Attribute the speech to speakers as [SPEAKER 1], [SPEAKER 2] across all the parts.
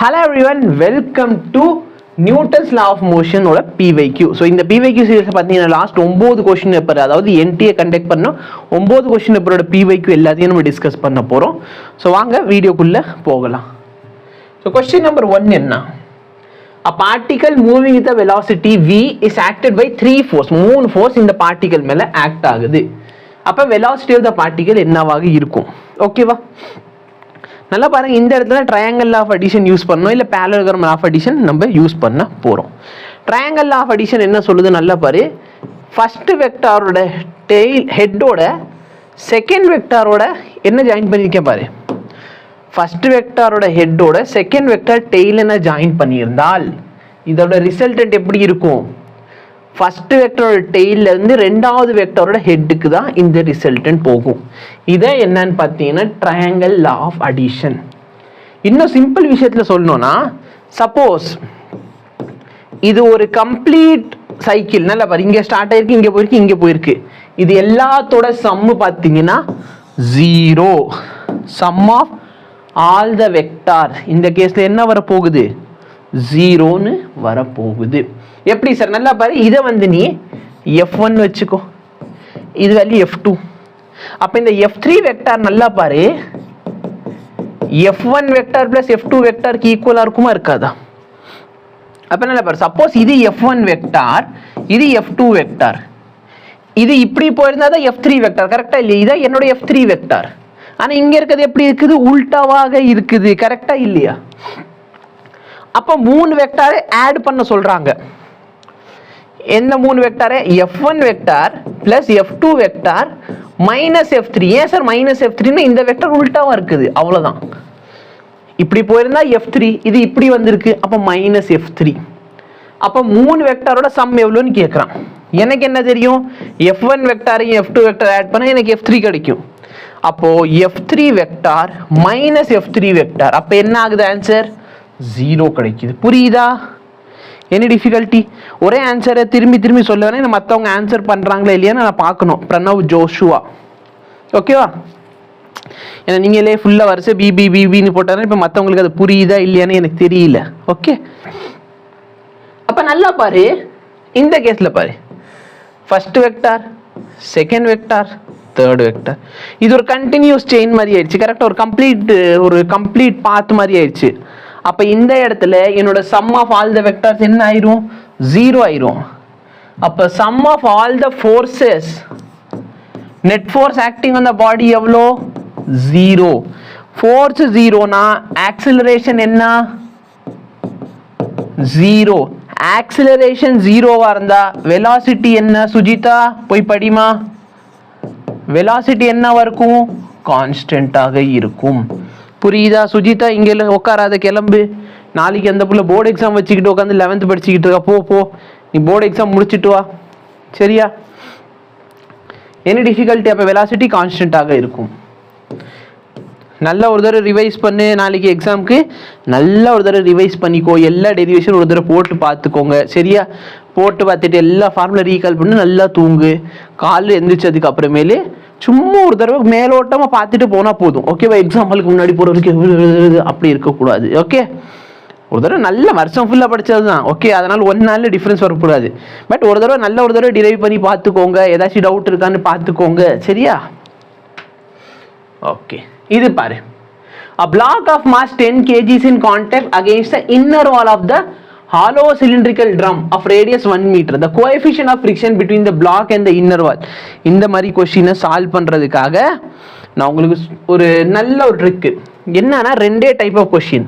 [SPEAKER 1] Hello everyone, welcome to Newton's law of motion ஓட PYQ. So இந்த PYQ சீரிஸை பார்த்தீங்கன்னா last 9 question paper, அதாவது NTA conduct பண்ணோம் 9 question பேப்பரோட PYQ எல்லாத்தையும் நம்ம டிஸ்கஸ் பண்ண போகிறோம். ஸோ வாங்க வீடியோக்குள்ளே போகலாம். ஸோ கொஸ்டின் நம்பர் 1 என்ன? A particle moving with a velocity v is acted by 3 force. 3 force இந்த பார்ட்டிகல் மேலே ஆக்ட் ஆகுது. அப்போ velocity of the particle என்னவாக இருக்கும்? ஓகேவா? நல்லா பாருங்க, இந்த இடத்துல ட்ரையாங்கிள் ஆஃப் அடிஷன் யூஸ் பண்ணோம், இல்லை பேரலோகிராம் ஆஃப் அடிஷன் நம்ம யூஸ் பண்ண போகிறோம். ட்ரையாங்கிள் ஆஃப் அடிஷன் என்ன சொல்லுது நல்லா பாரு. ஃபர்ஸ்ட் வெக்டாரோட டெய்ல் ஹெட்டோட செகண்ட் வெக்டாரோட என்ன ஜாயின் பண்ணியிருக்கேன் பாரு. ஃபர்ஸ்ட் வெக்டாரோட ஹெட்டோட செகண்ட் வெக்டார் டெய்ல் என்ன ஜாயின் பண்ணியிருந்தால் இதோட ரிசல்டன்ட் எப்படி இருக்கும்? ஃபர்ஸ்ட் வெக்டரோட டெய்ல இருந்து ரெண்டாவது வெக்டரோட ஹெட்டுக்கு தான் இந்த ரிசல்டன்ட் போகும். இதை என்னன்னு பார்த்தீங்கன்னா ட்ரையாங்கிள் லா ஆஃப் அடிஷன். இன்னும் சிம்பிள் விஷயத்தில் சொல்லணும்னா, சப்போஸ் இது ஒரு கம்ப்ளீட் சைக்கிள், நல்லா பாரு, இங்கே ஸ்டார்ட் ஆயிருக்கு, இங்கே போயிருக்கு, இங்கே போயிருக்கு. இது எல்லாத்தோட சம்மு பார்த்தீங்கன்னா 0. Sum of all the vector இந்த கேஸில் என்ன வரப்போகுது? 0ன்னு வரப்போகுது. எப்படி சார்? நல்லா பாரு, இதை வந்து நீ F1 வச்சுக்கோ, இது வேல்யூ F2. அப்போ இந்த F3 வெக்டார் நல்லா பாரு, F1 வெக்டார் பிளஸ் F2 வெக்டாருக்கு ஈக்குவலாக இருக்குமா இருக்காதா? அப்போ நல்லா பாரு, சப்போஸ் இது F1 வெக்டார், இது F2 வெக்டார், இது இப்படி போயிருந்தா தான் F3 வெக்டார், கரெக்டா இல்லையா? இதான் என்னோட F3 வெக்டார். ஆனால் இங்கே இருக்கிறது எப்படி இருக்குது? உல்டாவாக இருக்குது, கரெக்டா இல்லையா? அப்போ 3 வெக்டாரை ஆட் பண்ண சொல்றாங்க. எந்த 3 வெக்டாரை? F1 vector plus F2 vector minus F3. ஏன் சார் மைனஸ் F3? இந்த வெக்டார் உல்டாவா இருக்குது, அவ்வளவுதான். இப்படி போயிருந்தா F3, இது இப்படி வந்திருக்கு, அப்போ மைனஸ் F3. அப்போ 3 வெக்டாரோட சம் எவ்வளோன்னு கேட்குறான். எனக்கு என்ன தெரியும்? F1 வெக்டாரையும் F2 வெக்டார் ஆட் பண்ணால் எனக்கு F3 கிடைக்கும். அப்போ F3 vector minus F3 vector, அப்போ என்ன ஆகுது? ஆன்சர் 0 கிடைக்குது. புரியுதா? Any difficulty? ஒரே ஆன்சரை திரும்பி திரும்பி சொல்ல வேணா, மற்றவங்க ஆன்சர் பண்ணுறாங்களா இல்லையான்னு நான் பார்க்கணும். பிரணவ் ஜோஷுவா, ஓகேவா? ஏன்னா நீங்களே ஃபுல்லாக வரிசை பிபின்னு போட்டாலும் இப்போ மற்றவங்களுக்கு அது புரியுதா இல்லையான்னு எனக்கு தெரியல. ஓகே, அப்போ நல்லா பாரு, இந்த கேஸில் பாரு, first vector, second vector, third vector, இது ஒரு கண்டினியூஸ் செயின் மாதிரி ஆயிடுச்சு, கரெக்டாக ஒரு கம்ப்ளீட் பாத் மாதிரி ஆயிடுச்சு. அப்போ இந்த இடத்துல என்னோட sum of all the vectors என்ன ஆயிரும்? 0 ஆயிரும். அப்போ sum of all the forces, net force acting on the body எவ்வளோ? 0. ஃபோர்ஸ் 0னா ஆக்சிலரேஷன் என்ன? 0. ஆக்சிலரேஷன் 0வா இருந்தா வெலாசிட்டி என்ன? சுஜிதா போய் படிமா. வெலாசிட்டி என்னவா இருக்கும்? கான்ஸ்டன்டாக இருக்கும். புரியுதா சுஜிதா? இங்கே உட்காராத, கிளம்பு. நாளைக்கு அந்த புள்ள போர்டு எக்ஸாம் வச்சுக்கிட்டு உட்காந்து 11th படிச்சுக்கிட்டு இருக்கா. போ நீ போர்டு எக்ஸாம் முடிச்சுட்டு வா, சரியா? Any difficulty? அப்போ வெலாசிட்டி கான்ஸ்டன்டாக இருக்கும். நல்ல ஒரு தடவை ரிவைஸ் பண்ணு, நாளைக்கு எக்ஸாமுக்கு நல்ல ஒரு தடவை ரிவைஸ் பண்ணிக்கோ. எல்லா டெரிவேஷன் ஒரு தடவை போட்டு பார்த்துக்கோங்க, சரியா? போட்டு பார்த்துட்டு எல்லா ஃபார்முலா ரீகால் பண்ணி நல்லா தூங்கு. காலையில் எந்திரிச்சதுக்கு அப்புறமேலே சும்மா ஒரு தடவை மேலோட்டமாக பார்த்துட்டு போனால் போதும், ஓகேவா? எக்ஸாம்பிளுக்கு முன்னாடி போகிறவருக்கு அப்படி இருக்கக்கூடாது, ஓகே? ஒரு தடவை நல்ல வருஷம் ஃபுல்லாக படித்தது தான், ஓகே? அதனால் 1 நாளில் டிஃப்ரென்ஸ் வரக்கூடாது. பட் ஒரு தடவை நல்ல ஒரு தடவை டிரைவ் பண்ணி பார்த்துக்கோங்க, ஏதாச்சும் டவுட் இருக்கான்னு பார்த்துக்கோங்க, சரியா? ஓகே, இது பாரு. A block of mass 10 kg is in contact against the inner wall of the hollow cylindrical drum of radius 1 meter. The coefficient of friction between the block and the inner wall. இந்த மாதிரி கொஸ்டினை solve பண்ணுறதுக்காக நான் உங்களுக்கு ஒரு நல்ல ஒரு trick என்னன்னா, 2 டைப் ஆஃப் கொஸ்டின்.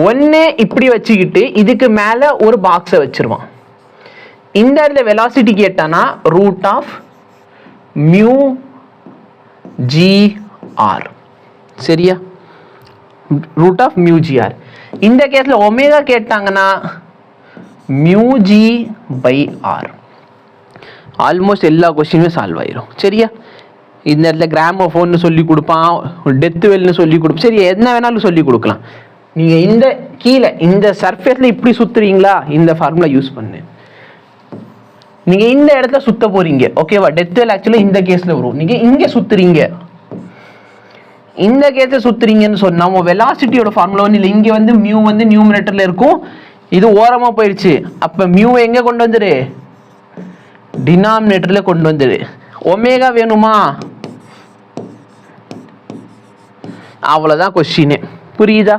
[SPEAKER 1] ஒன்று இப்படி வச்சுக்கிட்டு இதுக்கு மேலே ஒரு பாக்ஸை வச்சிருவான். இந்த இடத்துல வெலாசிட்டி கேட்டானா ரூட் ஆஃப் மியூ GR, சரியா? Root of mu GR. இந்த கேஸில் ஒமேகா கேட்டாங்கன்னா மியூ G/R. ஆல்மோஸ்ட் எல்லா கொஸ்டினுமே சால்வ் ஆயிரும், சரியா? இந்த இடத்துல கிராமோஃபோன்னு சொல்லி கொடுப்பான், டெத் வெல்னு சொல்லி கொடுப்பான், சரி, என்ன வேணாலும் சொல்லி கொடுக்கலாம். நீங்கள் இந்த கீழே இந்த சர்ஃபேஸில் இப்படி சுற்றுறீங்களா, இந்த ஃபார்முலா யூஸ் பண்ணு. நீங்கள் இந்த இடத்துல சுற்ற போகிறீங்க, ஓகேவா? டெத் வெல் ஆக்சுவலாக இந்த கேஸில் வரும். நீங்கள் இங்கே சுற்றுறீங்க, இந்த கேஸை சுத்துறீங்கன்னு சொன்னா நம்ம வெலாசிட்டியோட ஃபார்முலா ஒன்றும் இல்லை. இங்கே வந்து மியூ வந்து நியூமரேட்டர்ல இருக்கும், இது ஓரமா போயிடுச்சு. அப்ப மியூ எங்க கொண்டு வந்துரு, டினாமினேட்டர்ல கொண்டு வந்துரு. ஒமேகா வேணுமா, அவ்வளவுதான் கொஸ்டினே. புரியுதா?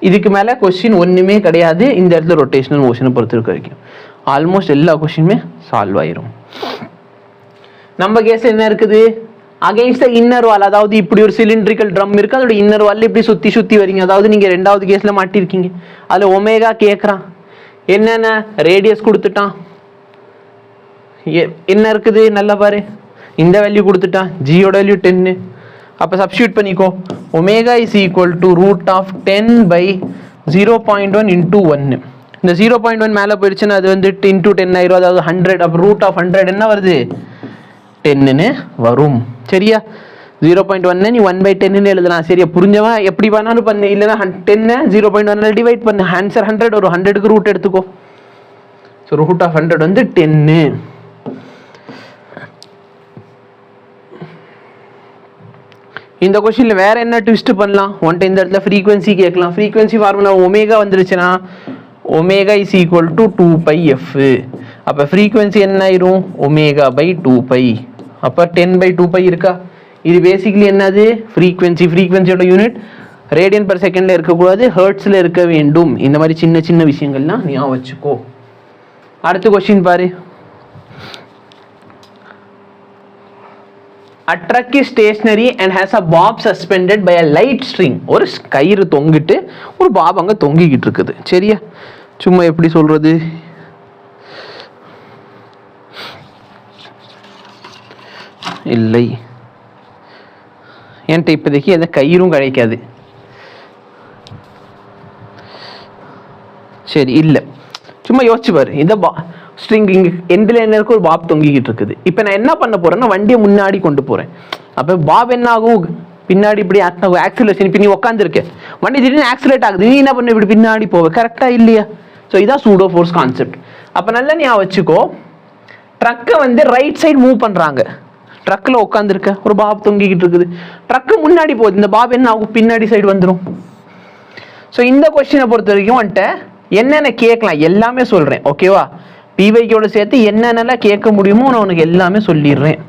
[SPEAKER 1] இதுக்கு மேல கொஸ்டின் ஒண்ணுமே கிடையாது. இந்த இடத்துல ரொட்டேஷனல் மோஷனை பொறுத்த வரைக்கும் ஆல்மோஸ்ட் எல்லா கொஸ்டினுமே சால்வ் ஆயிரும். நம்ம கேஸ்ல என்ன இருக்குது, அகைன்ஸ்ட் த இன்னர் வால், அதாவது இப்படி ஒரு சிலிண்ட்ரிக்கல் ட்ரம் இருக்கு, அதோட இன்னர் வால் இப்படி சுத்தி சுத்தி வரீங்க. அதாவது நீங்க ரெண்டாவது கேஸ்ல மாட்டிருக்கீங்க. அதுல ஒமேகா கேட்கறான், என்னென்ன ரேடியஸ் கொடுத்துட்டான், என்ன இருக்குது நல்லா பாரு, இந்த வேல்யூ கொடுத்துட்டான், ஜியோட வேல்யூ 10. அப்ப சப்ஸ்டியூட் பண்ணிக்கோ, omega is equal to root of 10/0.1 into 1. இந்த 0.1 மேலே போயிடுச்சுன்னா அது வந்து இன்டூ 10 ஆயிரும், அதாவது 100. அப்போ ரூட் ஆஃப் 100 என்ன வருது, 10ன்னு வரும். சரியா? 0.1 நீ 1/10 எழுதலாம். சரியா? புரிஞ்சவன் எப்படி பண்ணாலும் பண்ணு, இல்லைன்னா 10 0.1 டிவைட் பண்ணு, ஆன்சர் 100 ஒரு 100க்கு ரூட் எடுத்துக்கோ. ஸோ ரூட் ஆஃப் 100 வந்து 10. இந்த கொஸ்டின்ல வேற என்ன ட்விஸ்ட் பண்ணலாம், ஒன்ட்ட இந்த இடத்துல ஃப்ரீக்வன்சி கேட்கலாம். ஃப்ரீக்வன்சி ஃபார்முலா ஒமேகா வந்துருச்சுன்னா omega is equal to 2πf. அப்போ ஃப்ரீக்வன்சி என்ன ஆயிரும், ஒமேகா பை 2π. அப்போ 10/2π இருக்கா. இது பேசிக்கலி என்னது, ஃப்ரீக்வன்சி. ஃப்ரீக்வன்சியோட யூனிட் ரேடியன் பர் செகண்ட்ல இருக்கக்கூடாது, ஹெர்ட்ஸ்ல இருக்க வேண்டும். இந்த மாதிரி சின்ன சின்ன விஷயங்கள்லாம் நீ வச்சுக்கோ. அடுத்த கொஸ்டின் பாரு. A truck is stationary and has a bob suspended by a light string. ஒரு கயிறு தொங்கிட்டு ஒரு பாப் அங்க தொங்கிக்கிட்டு இருக்குது. சரியா? சும்மா எப்படி சொல்றது, இல்லை என்கிட்ட இப்போதைக்கு எந்த கயிறும் கிடைக்காது. சரி, இல்லை சும்மா யோசிச்சு பாரு. இந்த ஸ்ட்ரிங் இங்க எண்டில் என்ன இருக்கு, ஒரு பாப் தொங்கிக்கிட்டு இருக்குது. இப்போ நான் என்ன பண்ண போறேன்னா வண்டியை முன்னாடி கொண்டு போறேன். அப்போ பாப் என்ன ஆகும், பின்னாடி இப்படி ஆக்சிலேஷன். இப்போ நீ உட்காந்துருக்க, வண்டி திடீர்னு ஆக்சிலேட் ஆகுது, நீ என்ன பண்ண, இப்படி பின்னாடி போவ. கரெக்டா இல்லையா? ஸோ இதான் சூடோ ஃபோர்ஸ் கான்செப்ட். அப்போ நல்லா நீ வச்சுக்கோ, ட்ரக்கை வந்து ரைட் சைடு மூவ் பண்றாங்க. ட்ரக்ல உட்காந்துருக்க, ஒரு பாப் தொங்கிக்கிட்டு இருக்குது, ட்ரக்கு முன்னாடி போகுது, இந்த பாப் என்ன ஆகும், பின்னாடி சைடு வந்துடும். ஸோ இந்த கொஸ்டினை பொறுத்த வரைக்கும் வந்துட்டு என்னென்ன கேட்கலாம் எல்லாமே சொல்றேன். ஓகேவா? பிவைக்கோட சேர்த்து என்னென்னலாம் கேட்க முடியுமோ நான் உனக்கு எல்லாமே சொல்லிடுறேன்.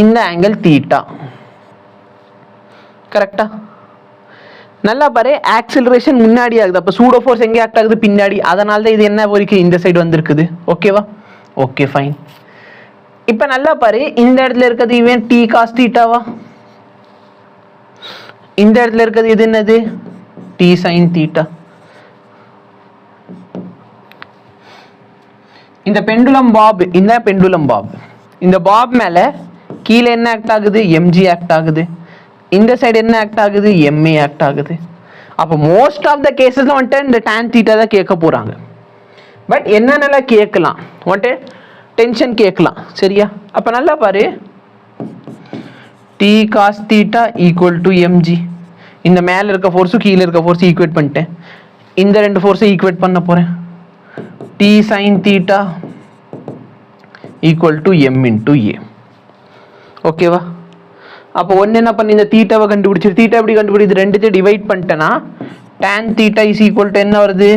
[SPEAKER 1] இந்த ஆங்கிள் தீட்டா கரெக்டா? நல்லா பாரு, ஆக்சிலரேஷன் முன்னாடி ஆகுது, அப்போ சூடோ ஃபோர்ஸ் எங்கே ஆக்ட் ஆகுது, பின்னாடி. அதனால தான் இது என்ன வரைக்கும் இந்த சைடு வந்திருக்குது. ஓகேவா? Okay fine. இப்போ நல்லா பாரு, இந்த இடத்துல இருக்கிறது இவன் டி காஸ் தீட்டாவா, இந்த இடத்துல இருக்கிறது இது என்னது, டி சைன் தீட்டா. இந்த பெண்டுலம் பாப், இந்த பெண்டுலம் பாப், இந்த பாப் மேல கீழே என்ன ஆக்ட் ஆகுது, எம்ஜி ஆக்ட் ஆகுது. இந்த சைடு என்ன ஆக்ட் ஆகுது, எம்ஏ ஆக்ட் ஆகுது. அப்போ மோஸ்ட் ஆஃப் த கேசஸ்ல வந்துட்டு இந்த டான் தீட்டா தான் கேட்க போறாங்க. பட் என்னென்னலாம் கேட்கலாம், வந்துட்டு டென்ஷன் கேட்கலாம். சரியா? அப்ப நல்லா பாரு, T cos theta equal to mg. இந்த மேல இருக்க ஃபோர்ஸும் கீழே இருக்க ஃபோர்ஸ் ஈக்குவேட் பண்ணிட்டேன். இந்த ரெண்டு ஃபோர்ஸை ஈக்குவேட் பண்ண போறேன். T sin theta equal to m into a. ஓகேவா? அப்போ ஒன்று என்ன பண்ணி இந்த தீட்டாவை கண்டுபிடிச்சு, தீட்டா எப்படி கண்டுபிடிச்சு, ரெண்டுத்தையும் டிவைட் பண்ணிட்டேன்னா tan theta is equal to என்ன வருது,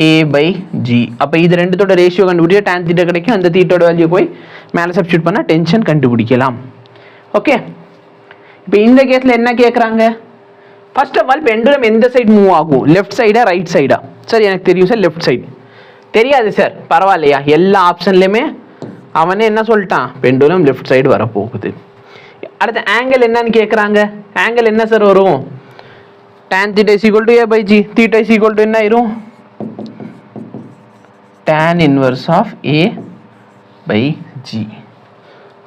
[SPEAKER 1] a/g. அப்போ இது ரெண்டுத்தோட ரேஷியோ கண்டுபிடிச்சா tan theta கிடைக்கும். அந்த தீட்டோட வேல்யூ போய் மேலே சப்ஸ்டியூட் பண்ணா டென்ஷன் கண்டுபிடிக்கலாம். ஓகே? இப்போ இந்த கேஸ்ல என்ன கேட்குறாங்க, ஃபர்ஸ்ட் ஆஃப் ஆல் பெண்டுலம் எந்த சைடு மூவ் ஆகும், லெஃப்ட் சைடா ரைட் சைடா? சரி, எனக்கு தெரியும் சார் லெஃப்ட் சைடு. தெரியாது சார், பரவாயில்லையா, எல்லா ஆப்ஷன்லையுமே அவனே என்ன சொல்லிட்டான், பெண்டுலம் லெஃப்ட் சைடு வரப்போகுது. அடுத்த ஆங்கிள் என்னன்னு கேட்குறாங்க. ஆங்கிள் என்ன சார் வரும், tan theta is equal to a/g. theta is equal to என்ன ஆயிரும், tan inverse of a/g.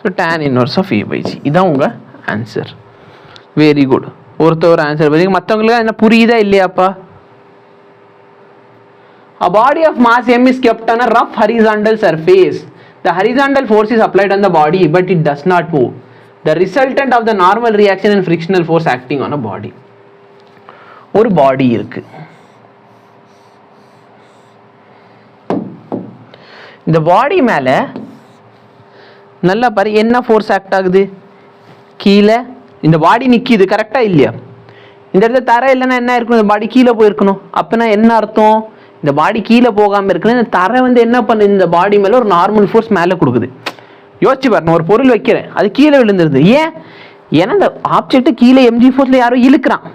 [SPEAKER 1] So tan inverse of a/g. இதான் உங்க ஆன்சர். Very good. ஒருத்தர் ஆன்சர் பார்த்தீங்க, மற்றவங்களுக்கு என்ன புரியுதா இல்லையாப்பா? A body of mass m is kept on a rough horizontal surface. The horizontal force is applied on the body, but it does not move. The resultant of the normal reaction and frictional force acting on a body. ஒரு பாடி இருக்கு, இந்த பாடி மேல நல்லா பாரு என்ன force act ஆகுது, கீழே இந்த பாடி நிற்கிது கரெக்டாக இல்லையா? இந்த இடத்துல தர இல்லைன்னா என்ன இருக்கணும்? இந்த பாடி கீழே போயிருக்கணும். அப்போனா என்ன அர்த்தம்? இந்த பாடி கீழே போகாமல் இருக்கணும். இந்த தரை வந்து என்ன பண்ணுது? இந்த பாடி மேலே ஒரு நார்மல் ஃபோர்ஸ் மேலே கொடுக்குது. யோசிச்சு பாருங்க, ஒரு பொருள் வைக்கிறேன், அது கீழே விழுந்துருது. ஏன்னா இந்த ஆப்ஜெக்ட் கீழே mg ஃபோர்ஸில் யாரோ இழுக்கிறான்.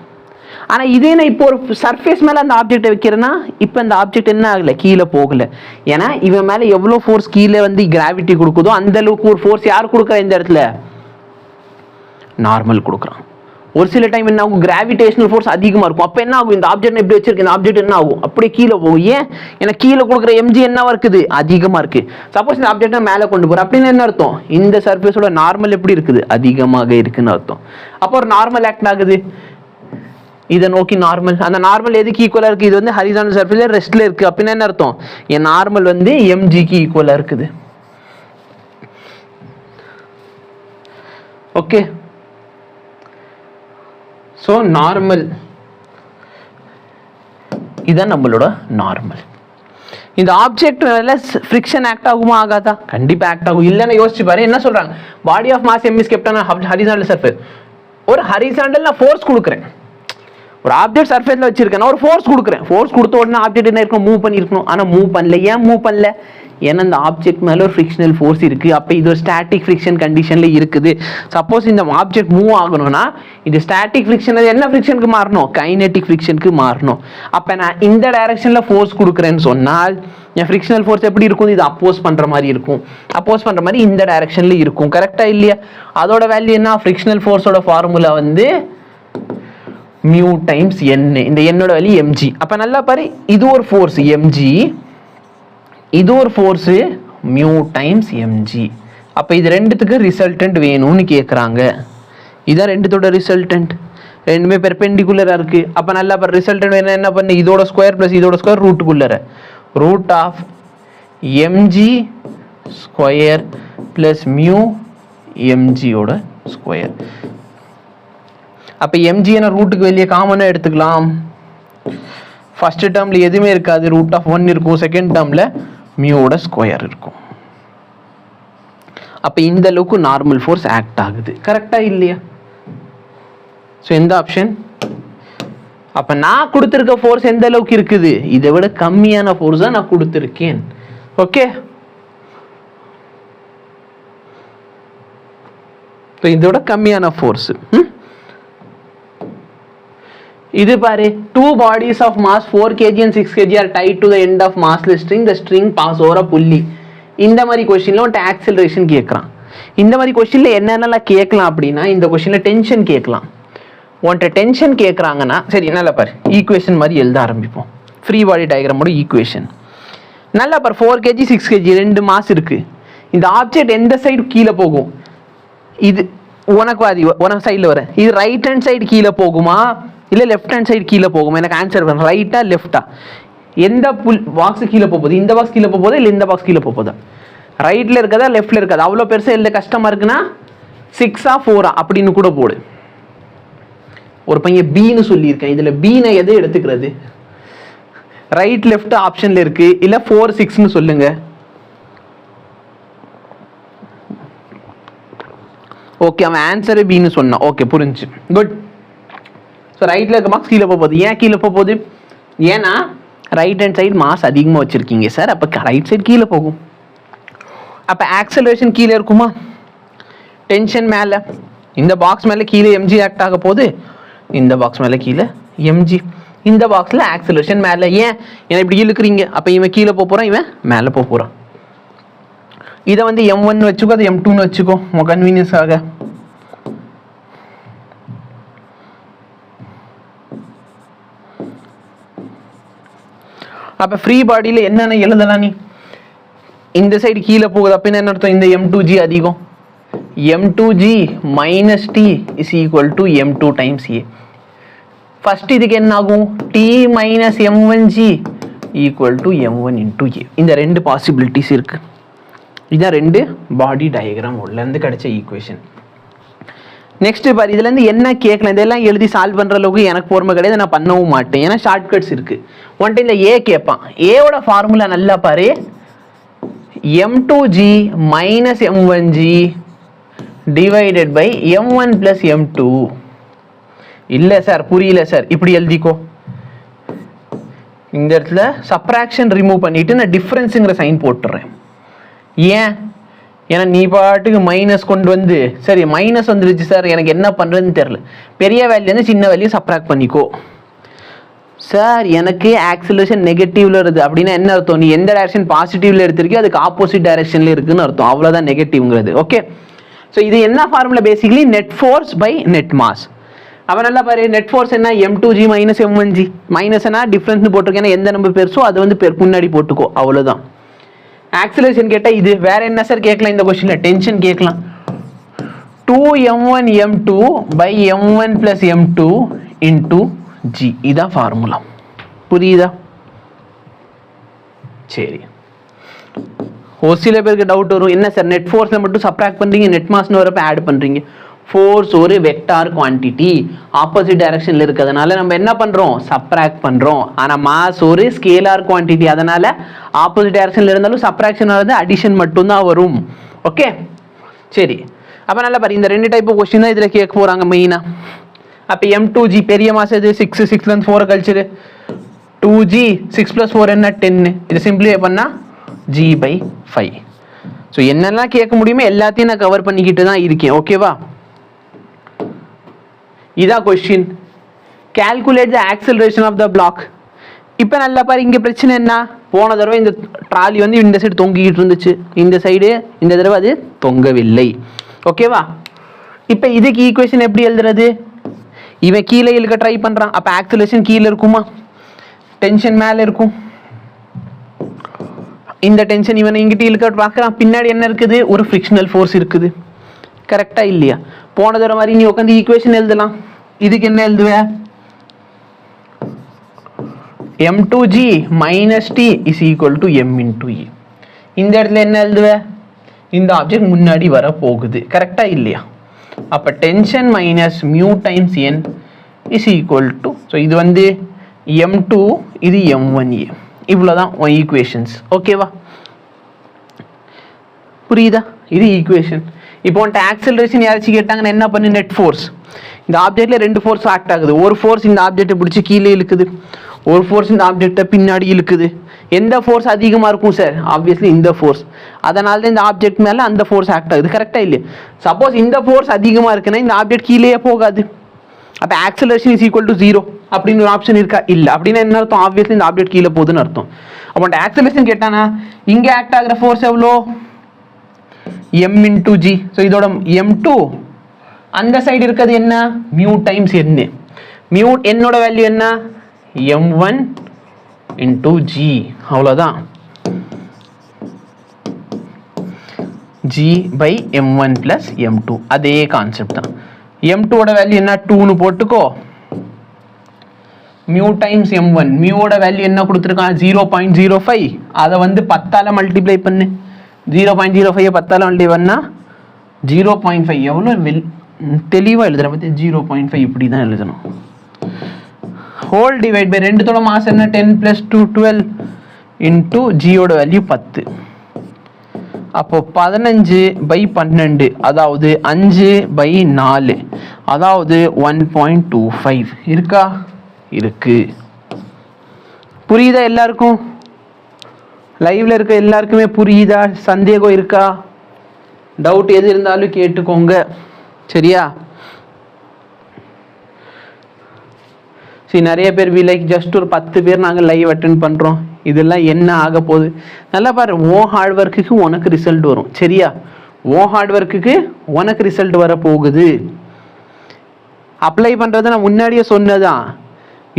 [SPEAKER 1] ஆனால் இதே நான் இப்போ ஒரு சர்ஃபேஸ் மேலே அந்த ஆப்ஜெக்டை வைக்கிறேன்னா இப்போ இந்த ஆப்ஜெக்ட் என்ன ஆகலை? கீழே போகலை. ஏன்னா இவன் மேலே எவ்வளோ ஃபோர்ஸ் கீழே வந்து கிராவிட்டி கொடுக்குதோ அந்த அளவுக்கு ஒரு ஃபோர்ஸ் யார் கொடுக்குறா? இந்த இடத்துல நார்மல் கொடுக்குறான். ஒரு சில டைம் என்ன ஆகும்? கிராவிடேஷனல் ஃபோர்ஸ் அதிகமாக இருக்கும். அப்போ என்ன ஆகும்? இந்த ஆப்ஜெக்ட் எப்படி வச்சிருக்கு? இந்த ஆப்ஜெக்ட் என்ன ஆகும்? அப்படியே கீழே போகும். ஏன்னா கீழே கொடுக்குற mg என்னவா இருக்குது? அதிகமாக இருக்கு. சப்போஸ் இந்த ஆப்ஜெக்டை மேலே கொண்டு போகிற அப்படின்னு என்ன அர்த்தம்? இந்த சர்ஃபேஸோட நார்மல் எப்படி இருக்குது? அதிகமாக இருக்குன்னு அர்த்தம். அப்போ ஒரு நார்மல் ஆக்ட் ஆகுது. இதை நோக்கி நார்மல், அந்த நார்மல் எதுக்கு ஈக்குவலாக இருக்குது? இது வந்து ஹரிசாண்டல் சர்ஃபேஸில் ரெஸ்ட்டில் இருக்குது. அப்படின்னு என்ன அர்த்தம்? என் நார்மல் வந்து mgக்கு ஈக்குவலாக இருக்குது. ஓகே, ஸோ நார்மல் இதுதான் நம்மளோட நார்மல். இந்த ஆப்ஜெக்ட் மேல ஃப்ரிக்ஷன் ஆக்ட் ஆகுமா ஆகாதா? கண்டிப்பாக ஆக்ட் ஆகும். இல்லைன்னு யோசிச்சு பாரு. என்ன சொல்றாங்க? Body of mass m is kept on horizontal surface. ஒரு ஹரிசாண்டல் நான் ஃபோர்ஸ் கொடுக்குறேன். ஒரு ஆப்ஜெக்ட் சர்ஃபேஸில் வச்சிருக்கேன், ஒரு ஃபோர்ஸ் கொடுக்குறேன். ஃபோர்ஸ் கொடுத்த உடனே ஆப்ஜெக்ட் என்ன இருக்கும்? மூவ் பண்ணியிருக்கணும். ஆனால் மூவ் பண்ணல. ஏன் மூவ் பண்ணல? ஏன்னா இந்த ஆப்ஜெக்ட் மேலே ஒரு ஃப்ரிக்ஷனல் ஃபோர்ஸ் இருக்குது. அப்போ இது ஒரு ஸ்டாட்டிக் ஃப்ரிக்ஷன் கண்டிஷனில் இருக்குது. சப்போஸ் இந்த ஆப்ஜெக்ட் மூவ் ஆகணும்னா இது ஸ்டாட்டிக் ஃப்ரிக்ஷன் என்ன ஃப்ரிக்ஷனுக்கு மாறணும்? கைனெட்டிக் ஃப்ரிக்ஷனுக்கு மாறணும். அப்போ நான் இந்த டைரக்ஷனில் ஃபோர்ஸ் கொடுக்குறேன்னு சொன்னால் என் ஃப்ரிக்ஷனல் ஃபோர்ஸ் எப்படி இருக்கும்? இது அப்போஸ் பண்ணுற மாதிரி இருக்கும். அப்போஸ் பண்ணுற மாதிரி இந்த டைரக்ஷனில் இருக்கும். கரெக்டாக இல்லையா? அதோட வேல்யூ என்ன? ஃப்ரிக்ஷனல் ஃபோர்ஸோட ஃபார்முலா வந்து மியூ டைம்ஸ் n. இந்த என்னோட வேல்யூ mg. அப்போ நல்லா பாரு, இது ஒரு ஃபோர்ஸ் mg, இது ஒரு ஃபோர்ஸ் மியூ டைம்ஸ் mg. அப்போ இது ரெண்டுத்துக்கு ரிசல்டன்ட் வேணும்னு கேட்குறாங்க. இதான் ரெண்டுத்தோட ரிசல்டன்ட். ரெண்டுமே பெர்பெண்டிகுலராக இருக்குது. அப்போ நல்லா பாரு, ரிசல்டன்ட் வேணும் என்ன பண்ணு? இதோட ஸ்கொயர் ப்ளஸ் இதோட ஸ்கொயர் ரூட்டுக்குள்ளர root of mg square plus mu mgயோட ஸ்கொயர். அப்போ mg என ரூட்டுக்கு வெளியே காமனாக எடுத்துக்கலாம். ஃபர்ஸ்ட் டேர்மில் எதுவுமே இருக்காது, ரூட் ஆஃப் 1 இருக்கும். செகண்ட் டேர்மில் மியூவோட ஸ்கொயர் இருக்கும். அப்போ இந்த அளவுக்கு நார்மல் ஃபோர்ஸ் ஆக்ட் ஆகுது. கரெக்டாக இல்லையா? ஸோ எந்த ஆப்ஷன்? அப்போ நான் கொடுத்துருக்க ஃபோர்ஸ் எந்த அளவுக்கு இருக்குது? இதை விட கம்மியான ஃபோர்ஸ் தான் நான் கொடுத்துருக்கேன். ஓகே, இதோட கம்மியான ஃபோர்ஸ். இது பாரு, two bodies of mass 4 kg and 6 kg are tied to the end of massless string. The string pass over a pulley. இந்த மாதிரி கொஸ்டின்ல ஒரு ஆக்சலரேஷன் கேட்குறான். இந்த மாதிரி கொஸ்டின்ல என்னென்னலாம் கேட்கலாம் அப்படின்னா, இந்த கொஸ்டின்ல டென்ஷன் கேட்கலாம். உன்கிட்ட டென்ஷன் கேட்குறாங்கன்னா சரி நல்லா பாரு, ஈக்குவேஷன் மாதிரி எழுத ஆரம்பிப்போம். ஃப்ரீ பாடி டயக்ராமோட ஈக்குவேஷன் நல்லா பாரு. 4 kg 6 kg ரெண்டு மாஸ் இருக்கு. இந்த ஆப்ஜெக்ட் எந்த சைடு கீழே போகும்? இது உனக்கு சைடில் வர இது ரைட் ஹேண்ட் சைடு கீழே போகுமா இல்லை லெஃப்ட் ஹேண்ட் சைடு கீழே போகுமா? எனக்கு ஆன்சர் வேணும். ரைட்டா லெஃப்டா? எந்த பாக்ஸ் கீழே போகுது? இந்த பாக்ஸ் கீழே போகுதா இல்லை இந்த பாக்ஸ் கீழே போகுதா? ரைட்டில் இருக்கதா லெஃப்டில் இருக்காது? அவ்வளோ பெருசாக எழுத கஷ்டமாக இருக்குன்னா 6 4 அப்படின்னு கூட போடு. ஒரு பையன் பின்னு சொல்லியிருக்கேன். இதில் பீனை எதை எடுத்துக்கிறது? ரைட் லெஃப்ட் ஆப்ஷனில் இருக்கு. இல்லை 4 6ன்னு சொல்லுங்க. ஓகே, அவன் ஆன்சரு பின்னு சொன்னான். ஓகே, புரிஞ்சு. குட். ஸோ ரைட்டில் இருக்க மார்க்ஸ் கீழே போகுது. ஏன் கீழே போகுது? ஏன்னா ரைட் ஹேண்ட் சைடு மாஸ் அதிகமாக வச்சுருக்கீங்க சார். அப்போ ரைட் சைடு கீழே போகும். அப்போ ஆக்சலரேஷன் கீழே இருக்குமா? டென்ஷன் மேலே. இந்த பாக்ஸ் மேலே கீழே mg ஆக்ட் ஆக போகுது. இந்த பாக்ஸ் மேலே கீழே mg. இந்த பாக்ஸில் ஆக்சலரேஷன் மேலே. ஏன்? ஏன்னா இப்படி இழுக்கிறீங்க. அப்போ இவன் கீழே போகிறான், இவன் மேலே போகிறான். இதை வந்து m1 வச்சுக்கோ, அது m2ன்னு வச்சுக்கோ உன் கன்வீனியன்ஸாக. அப்போ ஃப்ரீ பாடியில் என்னென்ன எழுதலாம்? நீ இந்த சைடு கீழே போகுது. அப்போ என்ன அர்த்தம்? இந்த m2g அதிகம். m2g minus t is equal to m2 times a. First இதுக்கு என்ன ஆகும்? t minus m1g equal to m1 into a. இந்த ரெண்டு பாசிபிலிட்டிஸ் இருக்கு. இதுதான் ரெண்டு பாடி டயக்ராம் உள்ளேருந்து கிடைச்ச ஈக்குவேஷன். நெக்ஸ்ட் பாரு, இதுலேருந்து என்ன கேட்கலாம்? இதெல்லாம் எழுதி சால்வ் பண்ணுற அளவுக்கு எனக்கு பொறுமை கிடையாது, நான் பண்ணவும் மாட்டேன். ஏன்னா ஷார்ட்கட்ஸ் இருக்குது. ஒன்ட்டு இந்த ஏ கேட்பான். ஏவோட ஃபார்முலா நல்லா பாரு, m2g minus m1g divided by m1 plus m2. இல்லை சார் புரியல சார், இப்படி எழுதிக்கோ. இந்த இடத்துல சப்ராக்ஷன் ரிமூவ் பண்ணிட்டு நான் டிஃபரன்ஸுங்கிற சைன் போட்டுறேன். ஏன்? ஏன்னா நீ பாட்டுக்கு மைனஸ் கொண்டு வந்து, சரி மைனஸ் வந்துருச்சு சார் எனக்கு என்ன பண்ணுறதுன்னு தெரில, பெரிய வேல்யூலேருந்து சின்ன வேல்யூ சப்ராக்ட் பண்ணிக்கோ. சார் எனக்கு ஆக்சிலரேஷன் நெகட்டிவ்ல இருக்குது அப்படின்னா என்ன அர்த்தம்? நீ எந்த டைரக்ஷன் பாசிட்டிவ்ல எடுத்திருக்கோ அதுக்கு ஆப்போசிட் டைரக்ஷன்ல இருக்குன்னு அர்த்தம். அவ்வளோதான் நெகட்டிவ்ங்கிறது. ஓகே, ஸோ இது என்ன formula? Basically net force by net mass. அப்போ நல்லா பாரு, நெட் ஃபோர்ஸ் என்ன? m2g minus m1g. மைனஸ்னா டிஃப்ரென்ஸ் போட்டிருக்கேன்னா எந்த நம்பர் பெருசோ அது வந்து முன்னாடி போட்டுக்கோ, அவ்வளோதான். ஆக்சிலரேஷன் கேட்டால் இது வேற என்ன சார் கேட்கலாம்? இந்த கொஸ்டின்ல டென்ஷன் கேட்கலாம். 2m1 m2 by m1 plus m2 into g. இதான் ஃபார்முலா. புரியுதா? சரி, ஒரு சில பேருக்கு டவுட் வரும், என்ன சார் நெட் ஃபோர்ஸில் மட்டும் சப்ராக்ட் பண்ணுறீங்க, நெட் மாஸ்னு வரப்போ ஆட் பண்ணுறீங்க. ஃபோர்ஸ் ஒரு வெக்டார் குவான்டிட்டி, ஆப்போசிட் டைரக்ஷனில் இருக்கிறதுனால நம்ம என்ன பண்ணுறோம்? சப்ராக்ட் பண்ணுறோம். ஆனால் மாஸ் ஒரு ஸ்கேலார் குவான்டிட்டி, அதனால் ஆப்போசிட் டைரக்ஷனில் இருந்தாலும் சப்ராக்ஷன் வந்து அடிஷன் மட்டும்தான் வரும். ஓகே, சரி. அப்போ நல்லா பாரு, இந்த ரெண்டு டைப் கொஸ்டின் தான் இதில் கேட்க போகிறாங்க மெயினாக. அப்போ m2g பெரிய மாஸ் இது 6, 6லேருந்து 4 கழிச்சிரு. 2g 6 + 4 என்ன? 10. இது சிம்பிளிஃபை பண்ணால் g/5. ஸோ என்னெல்லாம் கேட்க முடியுமோ எல்லாத்தையும் நான் கவர் பண்ணிக்கிட்டு தான் இருக்கேன். ஓகேவா? இதான் question. Calculate the acceleration of the block. இப்போ நல்லா பாரு, இங்கே பிரச்சனை என்ன? போன தடவை இந்த ட்ராலி வந்து இந்த சைடு தொங்கிக்கிட்டு இருந்துச்சு, இந்த சைடு இந்த தடவை அது தொங்கவில்லை. ஓகேவா? இப்போ இதுக்கு ஈக்குவேஷன் எப்படி எழுதுறது? இவன் கீழே இழுக்க ட்ரை பண்ணுறான், அப்போ ஆக்சலரேஷன் கீழே இருக்குமா? டென்ஷன் மேலே இருக்கும். இந்த டென்ஷன் இவனை இங்கிட்ட இழுக்க பார்க்குறான், பின்னாடி என்ன இருக்குது? ஒரு ஃப்ரிக்ஷனல் ஃபோர்ஸ் இருக்குது. கரெக்டாக இல்லையா? போன தடவை மாதிரி நீ உட்காந்து ஈக்குவேஷன் எழுதலாம். இதுக்கு என்ன எழுதுவ? m2g minus t is equal to m into e. இந்த இடத்துல என்ன எழுதுவ? இந்த ஆப்ஜெக்ட் முன்னாடி வர போகுது. கரெக்டாக இல்லையா? அப்போ tension minus mu times n is equal to, so இது வந்து m2, இது m1a. இவ்வளோதான் உன் ஈக்குவேஷன்ஸ். ஓகேவா? புரியுதா? இது ஈக்குவேஷன். இப்போ உன்ட்ட ஆக்சலரேஷன் யாராச்சும் கேட்டாங்கன்னா என்ன பண்ணு? Net force. இந்த ஆப்ஜெக்ட்ல ரெண்டு ஃபோர்ஸ் ஆக்ட் ஆகுது. ஒரு ஃபோர்ஸ் இந்த ஆப்ஜெக்டை பிடிச்சி கீழே இழுக்குது, ஒரு ஃபோர்ஸ் இந்த ஆப்ஜெக்டை பின்னாடி இழுக்குது. எந்த ஃபோர்ஸ் அதிகமாக இருக்கும் சார்? ஆப்வியஸ்லி இந்த ஃபோர்ஸ். அதனால தான் இந்த ஆப்ஜெக்ட் மேலே அந்த ஃபோர்ஸ் ஆக்ட் ஆகுது. கரெக்டாக இல்லையா? சப்போஸ் இந்த ஃபோர்ஸ் அதிகமாக இருக்குன்னா இந்த ஆப்ஜெக்ட் கீழேயே போகாது. அப்போ ஆக்சலரேஷன் இஸ் ஈக்குவல் டு 0 அப்படின்னு ஒரு ஆப்ஷன் இருக்கா? இல்லை. அப்படின்னா என்ன அர்த்தம்? ஆப்வியஸ்லி இந்த ஆப்ஜெக்ட் கீழே போகுதுன்னு அர்த்தம். அப்போ ஆக்சலரேஷன் கேட்டானா இங்கே ஆக்ட் ஆகிற ஃபோர்ஸ் எவ்வளோ? m into g. ஸோ இதோட m2, அந்த சைடு இருக்கிறது என்ன? Mu times n. மியூ என்னோட வேல்யூ என்ன? m1 into g. அவ்வளோதான். g/m1 plus m2. அதே கான்செப்ட் தான். m2 ஓட வேல்யூ என்ன? 2னு போட்டுக்கோ. மியூ டைம்ஸ் m1, மியூவோட வேல்யூ என்ன கொடுத்துருக்கான்? 0.05. அதை வந்து 10ஆல் மல்டிப்ளை பண்ணு. 0.05 10ஆல் மல்டிப்ளை பண்ணா 0.5. எவ்வளோ தெளிவாக எழுதுற பற்றி 0.5 இப்படி தான் எழுதணும். ஹோல் டிவைட் பை ரெண்டுத்தோட மாஸ் என்ன? 10 + 2 12 இன்ட்டு ஜியோட வேல்யூ 10. அப்போ 15/12, அதாவது 5/4, அதாவது 1.25 இருக்கா? இருக்கு. புரியுதா எல்லாருக்கும்? லைவ்ல இருக்க எல்லாருக்குமே புரியுதா? சந்தேகம் இருக்கா? டவுட் எது இருந்தாலும் கேட்டுக்கோங்க. சரியா? சரி, நிறைய பேர் லைக் ஜஸ்ட் ஒரு 10 பேர் நாங்கள் லைவ் அட்டென்ட் பண்ணுறோம். இதெல்லாம் என்ன ஆக போகுது? நல்லா பாரு, ஓ ஹார்ட் ஒர்க்குக்கு உனக்கு ரிசல்ட் வரும். சரியா? ஓ ஹார்ட் ஒர்க்குக்கு உனக்கு ரிசல்ட் வர போகுது. அப்ளை பண்ணுறது நான் முன்னாடியே சொன்னதான்.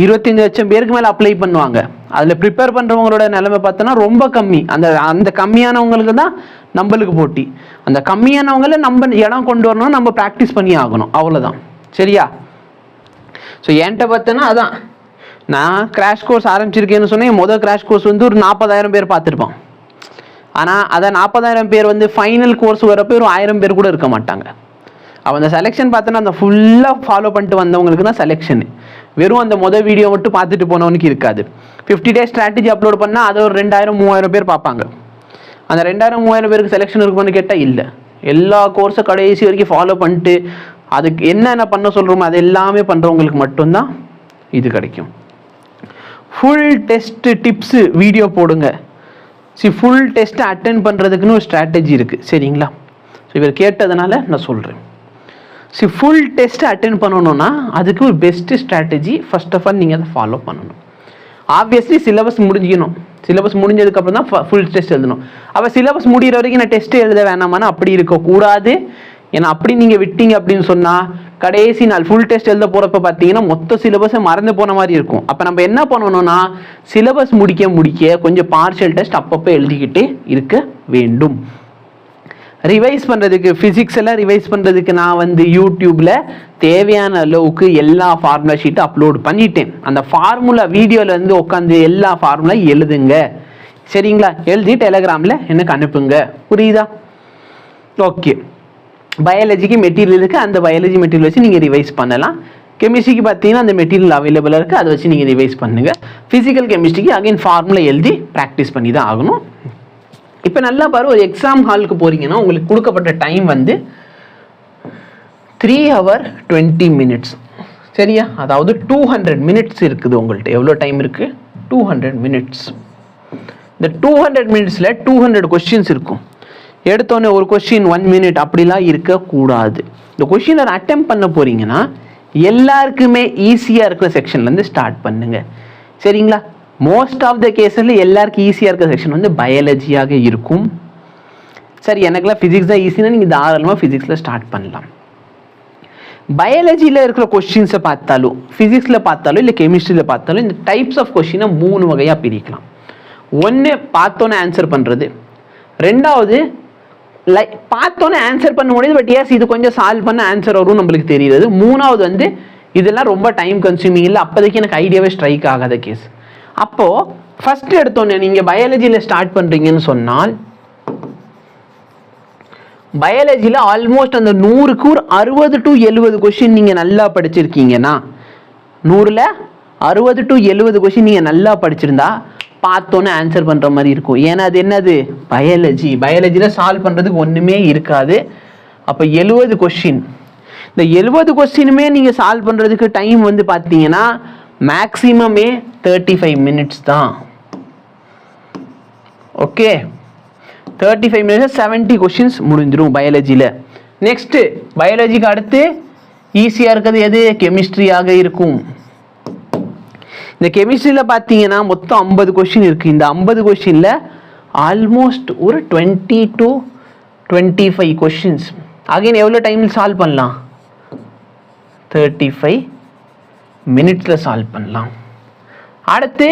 [SPEAKER 1] 25 லட்சம் பேருக்கு மேலே அப்ளை பண்ணுவாங்க. அதில் ப்ரிப்பேர் பண்ணுறவங்களோட நிலைமை பார்த்தோன்னா ரொம்ப கம்மி. அந்த கம்மியானவங்களுக்கு தான் நம்மளுக்கு போட்டி. அந்த கம்மியானவங்கள நம்ம இடம் கொண்டு வரணும், நம்ம ப்ராக்டிஸ் பண்ணி ஆகணும். அவ்வளோதான். சரியா? ஸோ என்கிட்ட பார்த்தோன்னா அதான், நான் கிராஷ் கோர்ஸ் ஆரம்பிச்சிருக்கேன்னு சொன்னேன். முதல் கிராஷ் கோர்ஸ் வந்து ஒரு 40,000 பேர் பார்த்துருப்பான். ஆனால் அதை 40,000 பேர் வந்து ஃபைனல் கோர்ஸ் வரப்போ ஒரு 1000 பேர் கூட இருக்க மாட்டாங்க. அவன் அந்த செலெக்ஷன் பார்த்தோன்னா அந்த ஃபுல்லாக ஃபாலோ பண்ணிட்டு வந்தவங்களுக்கு தான் செலெக்ஷன். வெறும் அந்த மொதல் வீடியோ மட்டும் பார்த்துட்டு போனவனுக்கு இருக்காது. 50 டேஸ் ஸ்ட்ராட்டஜி அப்லோட் பண்ணால் அதை ஒரு 2000 3000 பேர் பார்ப்பாங்க. அந்த 2000 3000 பேருக்கு செலெக்ஷன் இருக்குமான்னு கேட்டால் இல்லை. எல்லா கோர்ஸை கடைசி வரைக்கும் ஃபாலோ பண்ணிட்டு அதுக்கு என்னென்ன பண்ண சொல்கிறோமோ அது எல்லாமே பண்ணுறவங்களுக்கு மட்டும்தான் இது கிடைக்கும். ஃபுல் டெஸ்ட்டு டிப்ஸு வீடியோ போடுங்க. ஃபுல் டெஸ்ட்டை அட்டென்ட் பண்ணுறதுக்குன்னு ஒரு ஸ்ட்ராட்டஜி இருக்குது, சரிங்களா? ஸோ இவர் கேட்டதுனால நான் சொல்கிறேன். ஃபுல் டெஸ்ட்டை அட்டென்ட் பண்ணணுன்னா அதுக்கு ஒரு best strategy first of all நீங்கள் அதை ஃபாலோ பண்ணணும். Obviously syllabus முடிஞ்சிக்கணும். சிலபஸ் முடிஞ்சதுக்கப்புறம் தான் ஃபுல் டெஸ்ட் எழுதணும். அப்போ சிலபஸ் முடிகிற வரைக்கும் நான் டெஸ்ட்டு எழுத வேணாமான்னு அப்படி இருக்கக்கூடாது. ஏன்னா அப்படி நீங்கள் விட்டீங்க அப்படின்னு சொன்னால் கடைசி நாள் ஃபுல் டெஸ்ட் எழுத போகிறப்ப பார்த்தீங்கன்னா மொத்த சிலபஸை மறந்து போன மாதிரி இருக்கும். அப்போ நம்ம என்ன பண்ணணும்னா சிலபஸ் முடிக்க கொஞ்சம் பார்ஷியல் டெஸ்ட் அப்பப்போ எழுதிக்கிட்டே இருக்க வேண்டும். ரிவைஸ் பண்ணுறதுக்கு ஃபிசிக்ஸ் எல்லாம் ரிவைஸ் பண்ணுறதுக்கு நான் வந்து யூடியூப்பில் தேவையான அளவுக்கு எல்லா ஃபார்முலா ஷீட்டும் அப்லோட் பண்ணிட்டேன். அந்த ஃபார்முலா வீடியோவில் வந்து உட்காந்து எல்லா ஃபார்முலா எழுதுங்க, சரிங்களா? எழுதி டெலகிராமில் எனக்கு அனுப்புங்க, புரியுதா? ஓகே. பயாலஜிக்கு மெட்டீரியல் இருக்குது, அந்த பயாலஜி மெட்டீரியல் வச்சு நீங்கள் ரிவைஸ் பண்ணலாம். கெமிஸ்ட்ரிக்கு பார்த்தீங்கன்னா அந்த மெட்டீரியல் அவைலபிளாக இருக்குது, அதை வச்சு நீங்கள் ரிவைஸ் பண்ணுங்கள். ஃபிசிக்கல் கெமிஸ்ட்ரிக்கு அகைன் ஃபார்முலா எழுதி ப்ராக்டிஸ் பண்ணி தான் ஆகணும். இப்போ நல்லா பாரு, ஒரு எக்ஸாம் ஹாலுக்கு போகிறீங்கன்னா உங்களுக்கு கொடுக்கப்பட்ட டைம் வந்து 3 hours 20 minutes, சரியா? அதாவது 200 minutes இருக்குது உங்கள்கிட்ட. எவ்வளோ டைம் இருக்குது? 200 minutes. இந்த 200 minutesல 200 questions இருக்கும். எடுத்தோடனே ஒரு கொஸ்டின் 1 minute அப்படிலாம் இருக்கக்கூடாது. இந்த கொஸ்டினை அட்டெம்ப்ட் பண்ண போறீங்கன்னா எல்லாருக்குமே ஈஸியாக இருக்கிற செக்ஷன்லேருந்து ஸ்டார்ட் பண்ணுங்க, சரிங்களா? மோஸ்ட் ஆஃப் த கேஸில் எல்லாருக்கும் ஈஸியாக இருக்கிற செக்ஷன் வந்து பயாலஜியாக இருக்கும். சரி, எனக்குலாம் ஃபிசிக்ஸ் தான் ஈஸினா நீங்கள் தாராளமாக ஃபிசிக்ஸில் ஸ்டார்ட் பண்ணலாம். பயாலஜியில் இருக்கிற கொஸ்டின்ஸை பார்த்தாலும் ஃபிசிக்ஸில் பார்த்தாலும் இல்லை கெமிஸ்ட்ரியில் பார்த்தாலும் இந்த டைப்ஸ் ஆஃப் கொஸ்டினை 3 வகையாக பிரிக்கலாம். ஒன்று பார்த்தோன்னே ஆன்சர் பண்ணுறது, ரெண்டாவது பார்த்தோன்னே ஆன்சர் பண்ண முடியுது பட் எஸ் இது கொஞ்சம் சால்வ் பண்ண ஆன்சர் வரும் நம்மளுக்கு தெரியுது, மூணாவது வந்து இதெல்லாம் ரொம்ப டைம் கன்சியூமிங் இல்லை, அப்போதைக்கு எனக்கு ஐடியாவே ஸ்ட்ரைக் ஆகாத கேஸ். அப்போது ஃபஸ்ட்டு எடுத்தோன்னே நீங்கள் பயாலஜியில் ஸ்டார்ட் பண்ணுறீங்கன்னு சொன்னால் பயாலஜியில் ஆல்மோஸ்ட் அந்த 100க்கு ஒரு 60 to 70 கொஸ்டின் நீங்கள் நல்லா படிச்சிருக்கீங்கன்னா, 100ல் 60 to 70 கொஸ்டின் நீங்கள் நல்லா படிச்சிருந்தா பார்த்தோன்னே ஆன்சர் பண்ணுற மாதிரி இருக்கும். ஏன்னா அது என்னது? பயாலஜியில் சால்வ் பண்ணுறதுக்கு ஒன்றுமே இருக்காது. அப்போ 70 கொஸ்டின், இந்த 70 கொஸ்டினுமே நீங்கள் சால்வ் பண்ணுறதுக்கு டைம் வந்து பார்த்தீங்கன்னா மேக்ஸிமமே 35 minutes தான். ஓகே, 35 minutes 70 கொஸ்டின்ஸ் முடிஞ்சிடும் பயாலஜியில். நெக்ஸ்ட்டு பயாலஜிக்கு அடுத்து ஈஸியாக இருக்கிறது எது? கெமிஸ்ட்ரியாக இருக்கும். இந்த கெமிஸ்ட்ரியில் பார்த்தீங்கன்னா மொத்தம் 50 கொஸ்டின் இருக்குது. இந்த 50 கொஸ்டினில் ஆல்மோஸ்ட் ஒரு 20 to 25 கொஸ்டின்ஸ். அகைன் எவ்வளோ டைமில் சால்வ் பண்ணலாம்? 35 minutesல சால்வ் பண்ணலாம். அடுத்து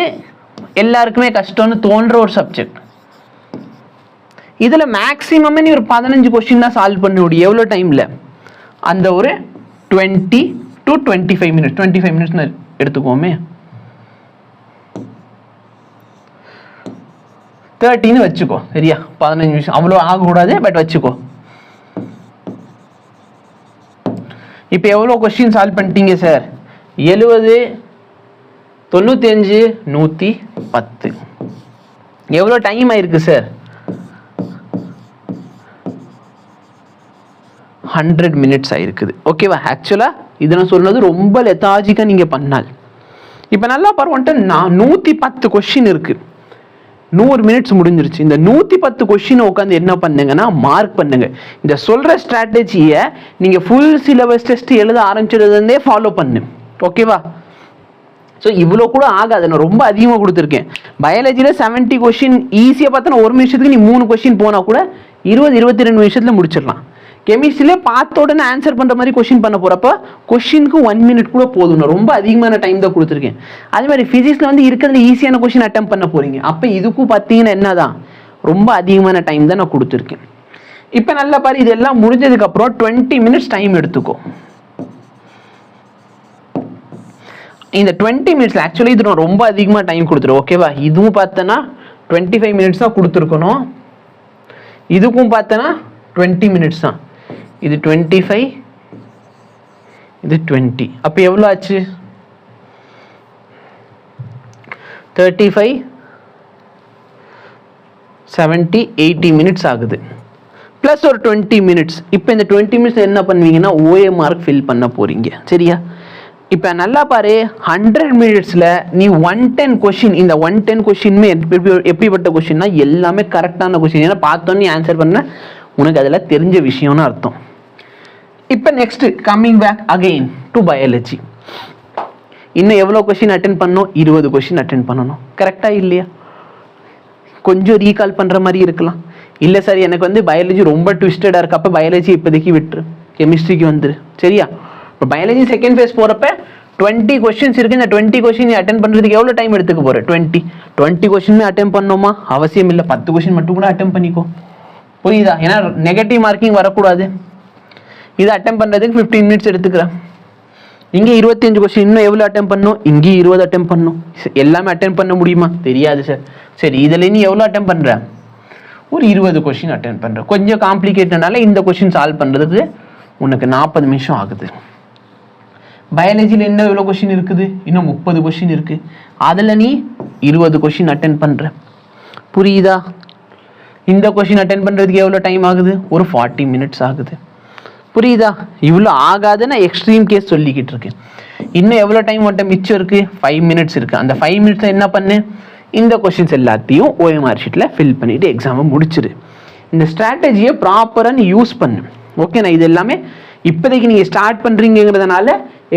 [SPEAKER 1] எல்லாருக்குமே கஷ்டம்னு தோன்ற ஒரு சப்ஜெக்ட், இதில் மேக்ஸிமமே நீ ஒரு 15 கொஸ்டின் தான் சால்வ் பண்ண முடியும். எவ்வளோ டைமில்? அந்த ஒரு 20 to 25 minutes, 25 minutes எடுத்துக்கோமே, 30ன்னு வச்சுக்கோ, சரியா? 15 நிமிஷம் அவ்வளோ ஆகக்கூடாது, பட் வச்சுக்கோ. இப்போ எவ்வளோ கொஸ்டின் சால்வ் பண்ணிட்டீங்க சார்? 70, 95, 110. எவ்வளோ டைம் ஆயிருக்கு சார்? 100 minutes ஆயிருக்குது. ஓகேவா? ஆக்சுவலாக இது நான் சொன்னது ரொம்ப லெத்தாஜிக்காக நீங்கள் பண்ணால். இப்போ நல்லா பரவாயில்ல, 110 கொஸ்டின் இருக்குது, 100 minutes முடிஞ்சிருச்சு. இந்த 110 கொஸ்டினை உட்காந்து என்ன பண்ணுங்கன்னா மார்க் பண்ணுங்க. இந்த சொல்கிற ஸ்ட்ராட்டஜியை நீங்கள் ஃபுல் சிலபஸ் டெஸ்ட் எழுத ஆரம்பிச்சிருந்தே ஃபாலோ பண்ணு, ஓகேவா? ஸோ இவ்வளோ கூட ஆகாது, நான் ரொம்ப அதிகமாக கொடுத்துருக்கேன். பயாலஜியில் 70 கொஸ்டின் ஈஸியாக பார்த்தோன்னா 1 நிமிஷத்துக்கு நீ 3 கொஸ்டின் போனால் கூட 20-22 நிமிஷத்தில் முடிச்சிடலாம். கெமிஸ்ட்ரியிலே பார்த்த உடனே ஆன்சர் பண்ணுற மாதிரி கொஸ்டின் பண்ண போகிறப்ப கொஸ்டினுக்கு 1 minute கூட போதும். ரொம்ப அதிகமான டைம் தான் கொடுத்துருக்கேன். அதே மாதிரி ஃபிசிக்ஸில் வந்து இருக்கிறதுல ஈஸியான கொஸ்டின் அட்டெம்ப்ட் பண்ண போகிறீங்க, அப்போ இதுக்கும் பார்த்தீங்கன்னா என்னதான் ரொம்ப அதிகமான டைம் தான் நான் கொடுத்துருக்கேன். இப்போ நல்லா பாரு, இதெல்லாம் முடிஞ்சதுக்கப்புறம் 20 minutes டைம் எடுத்துக்கோ. இந்த 20 minutes ஆக்சுவலி இது நான் ரொம்ப அதிகமாக டைம் கொடுத்துருவோம், ஓகேவா? இதுவும் பார்த்தோன்னா 25 minutes தான் கொடுத்துருக்கணும், இதுக்கும் பார்த்தோன்னா 20 minutes தான். இது 25, இது 20. அப்போ எவ்வளோ ஆச்சு? 35, 70, 80 minutes ஆகுது. ப்ளஸ் ஒரு 20 மினிட்ஸ். இப்போ இந்த 20 மினிட்ஸ் என்ன பண்ணுவீங்கன்னா OMR ஃபில் பண்ண போகிறீங்க. சரியா? இப்போ நல்லா பாரு, 100 மினிட்ஸில் நீ 110 கொஷின், இந்த 110 கொஷினுமே எப்படிப்பட்ட கொஷின்னா எல்லாமே கரெக்டான கொஷின். ஏன்னா பார்த்தோன்னு நீ ஆன்சர் பண்ண உனக்கு அதில் தெரிஞ்ச விஷயம்னு அர்த்தம். இப்போ next coming back again to biology. இன்னும் எவ்வளோ கொஷின் அட்டென்ட் பண்ணணும்? 20 கொஷின் அட்டென்ட் பண்ணணும். கரெக்டாக இல்லையா? கொஞ்சம் ரீகால் பண்ணுற மாதிரி இருக்கலாம். இல்லை சார் எனக்கு வந்து பயாலஜி ரொம்ப ட்விஸ்டடாக இருக்கு, அப்போ பயாலஜி இப்போதைக்கு விட்டுரு, கெமிஸ்ட்ரிக்கு வந்துரு. சரியா? இப்போ பயாலஜி செகண்ட் ஃபேஸ் போகிறப்ப 20 கொஷின்ஸ் இருக்குது. இந்த 20 கொஷின் அட்டென்ட் பண்ணுறதுக்கு எவ்வளோ டைம் எடுத்துக்க போகிற? 20 கொஷினுமே அட்டென்ட் பண்ணோமா? அவசியம் இல்லை, 10 கொஷின் மட்டும் கூட அட்டென்ட் பண்ணிக்கோ. புரியுதா? ஏன்னா நெகட்டிவ் மார்க்கிங் வரக்கூடாது. இதை அட்டென்ட் பண்ணுறதுக்கு 15 மினிட்ஸ் எடுத்துக்கிறேன். இங்கே 25 கொஸ்டின், இன்னும் எவ்வளோ அட்டென்ட் பண்ணணும்? இங்கே 20 அட்டென்ட் பண்ணணும். எல்லாமே அட்டென்ட் பண்ண முடியுமா? தெரியாது சார். சரி, இதில் நீ எவ்வளோ அட்டென்ட் பண்ணுற? ஒரு 20 கொஸ்டின் அட்டென்ட் பண்ணுற. கொஞ்சம் காம்ப்ளிகேட்டட்னால இந்த கொஸ்டின் சால்வ் பண்ணுறதுக்கு உனக்கு 40 நிமிஷம் ஆகுது. பயாலஜியில் என்ன எவ்வளோ கொஸ்டின் இருக்குது? இன்னும் 30 கொஸ்டின் இருக்குது. அதில் நீ 20 கொஸ்டின் அட்டென்ட் பண்ணுற. புரியுதா? இந்த கொஸ்டின் அட்டென்ட் பண்ணுறதுக்கு எவ்வளோ டைம் ஆகுது? ஒரு 40 மினிட்ஸ் ஆகுது. புரியுதா? இவ்வளோ ஆகாது, நான் எக்ஸ்ட்ரீம் கேஸ் சொல்லிக்கிட்டு இருக்கேன். இன்னும் எவ்வளோ டைம் மட்டும் மிச்சம் இருக்குது? 5 மினிட்ஸ் இருக்குது. அந்த 5 மினிட்ஸை என்ன பண்ணு? இந்த கொஸ்டின்ஸ் எல்லாத்தையும் OMR ஷீட்டில் ஃபில் பண்ணிவிட்டு எக்ஸாமை முடிச்சிடு. இந்த ஸ்ட்ராட்டஜியை ப்ராப்பராக நீ யூஸ் பண்ணு. ஓகே, நான் இது எல்லாமே இப்போதைக்கு நீங்கள் ஸ்டார்ட் பண்ணுறீங்கிறதுனால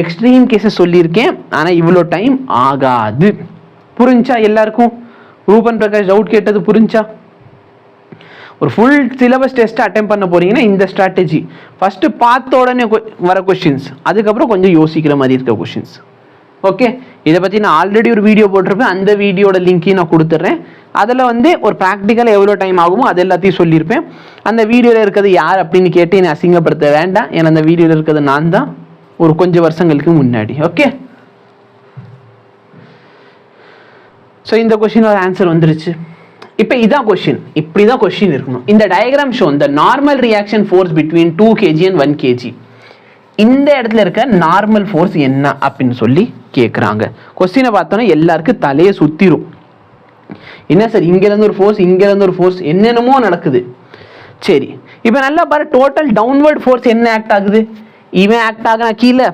[SPEAKER 1] எக்ஸ்ட்ரீம் கேஸை சொல்லியிருக்கேன். ஆனால் இவ்வளோ டைம் ஆகாது. புரிஞ்சா எல்லாருக்கும்? ரூபன் பிரகாஷ் டவுட் கேட்டது புரிஞ்சா? ஒரு ஃபுல் சிலபஸ் டெஸ்ட் அட்டெம்ப்ட் பண்ண போறீங்கன்னா இந்த ஸ்ட்ராட்டஜி ஃபர்ஸ்ட் பார்த்த உடனே வர கொஸ்டின்ஸ், அதுக்கப்புறம் கொஞ்சம் யோசிக்கிற மாதிரி இருக்க கொஸ்டின்ஸ். ஓகே, இதை பற்றி நான் ஆல்ரெடி ஒரு வீடியோ போட்டிருப்பேன். அந்த வீடியோட லிங்க்கையும் நான் கொடுத்துட்றேன். அதில் வந்து ஒரு ப்ராக்டிக்கலாக எவ்வளோ டைம் ஆகுமோ அது எல்லாத்தையும் சொல்லியிருப்பேன். அந்த வீடியோவில் இருக்கிறது யார் அப்படின்னு கேட்டு என்னை அசிங்கப்படுத்த வேண்டாம். ஏன்னா அந்த வீடியோவில் இருக்கிறது நான் தான், ஒரு கொஞ்சம் வருஷங்களுக்கு முன்னாடி. ஓகே, ஸோ இந்த கொஸ்டினோட ஆன்சர் வந்துருச்சு. இப்போ இதான் கொஸ்டின், இப்படி தான் கொஸ்டின் இருக்கணும். இந்த diagram show the normal reaction force between 2 kg and 1 kg. இந்த இடத்துல இருக்க நார்மல் ஃபோர்ஸ் என்ன அப்படின்னு சொல்லி கேட்குறாங்க. கொஸ்டினை பார்த்தோன்னா எல்லாருக்கும் தலையை சுத்திரும். என்ன சார், இங்கேருந்து ஒரு ஃபோர்ஸ், இங்கேருந்து ஒரு ஃபோர்ஸ், என்னென்னமோ நடக்குது. சரி, இப்போ நல்லா பாரு, டோட்டல் டவுன்வர்ட் ஃபோர்ஸ் என்ன ஆக்ட் ஆகுது? இவன் ஆக்ட் ஆகிறான் கீழே,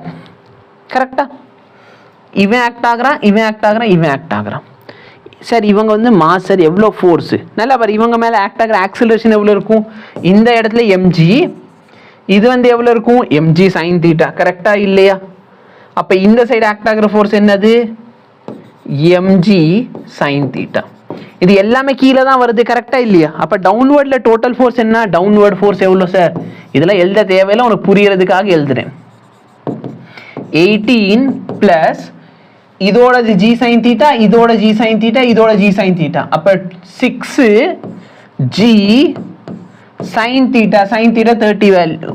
[SPEAKER 1] கரெக்டா? இவன் ஆக்ட் ஆகிறான், இவன் ஆக்ட் ஆகிறான், இவன் ஆக்ட் ஆகிறான். சார் இவங்க வந்து மாஸ், சார் எவ்வளோ ஃபோர்ஸு? நல்லா பாரு, இவங்க மேலே ஆக்ட் ஆகிற ஆக்சிலரேஷன் எவ்வளோ இருக்கும்? இந்த இடத்துல mg, இது வந்து எவ்வளோ இருக்கும்? mg sin θ. கரெக்டாக இல்லையா? அப்போ இந்த சைடு ஆக்ட் ஆகிற ஃபோர்ஸ் என்னது? mg sin θ. இது எல்லாமே கீழே தான் வருது. கரெக்டாக இல்லையா? அப்போ டவுன்வர்டில் டோட்டல் ஃபோர்ஸ் என்ன? டவுன்வர்ட் ஃபோர்ஸ் எவ்வளோ சார்? இதெல்லாம் எழுத தேவையில்லை, உனக்கு புரியறதுக்காக எழுதுறேன். 18 + இதோட g sin θ, இதோட g sin θ, இதோட g sin θ. அப்ப 6g sin θ, sin θ 30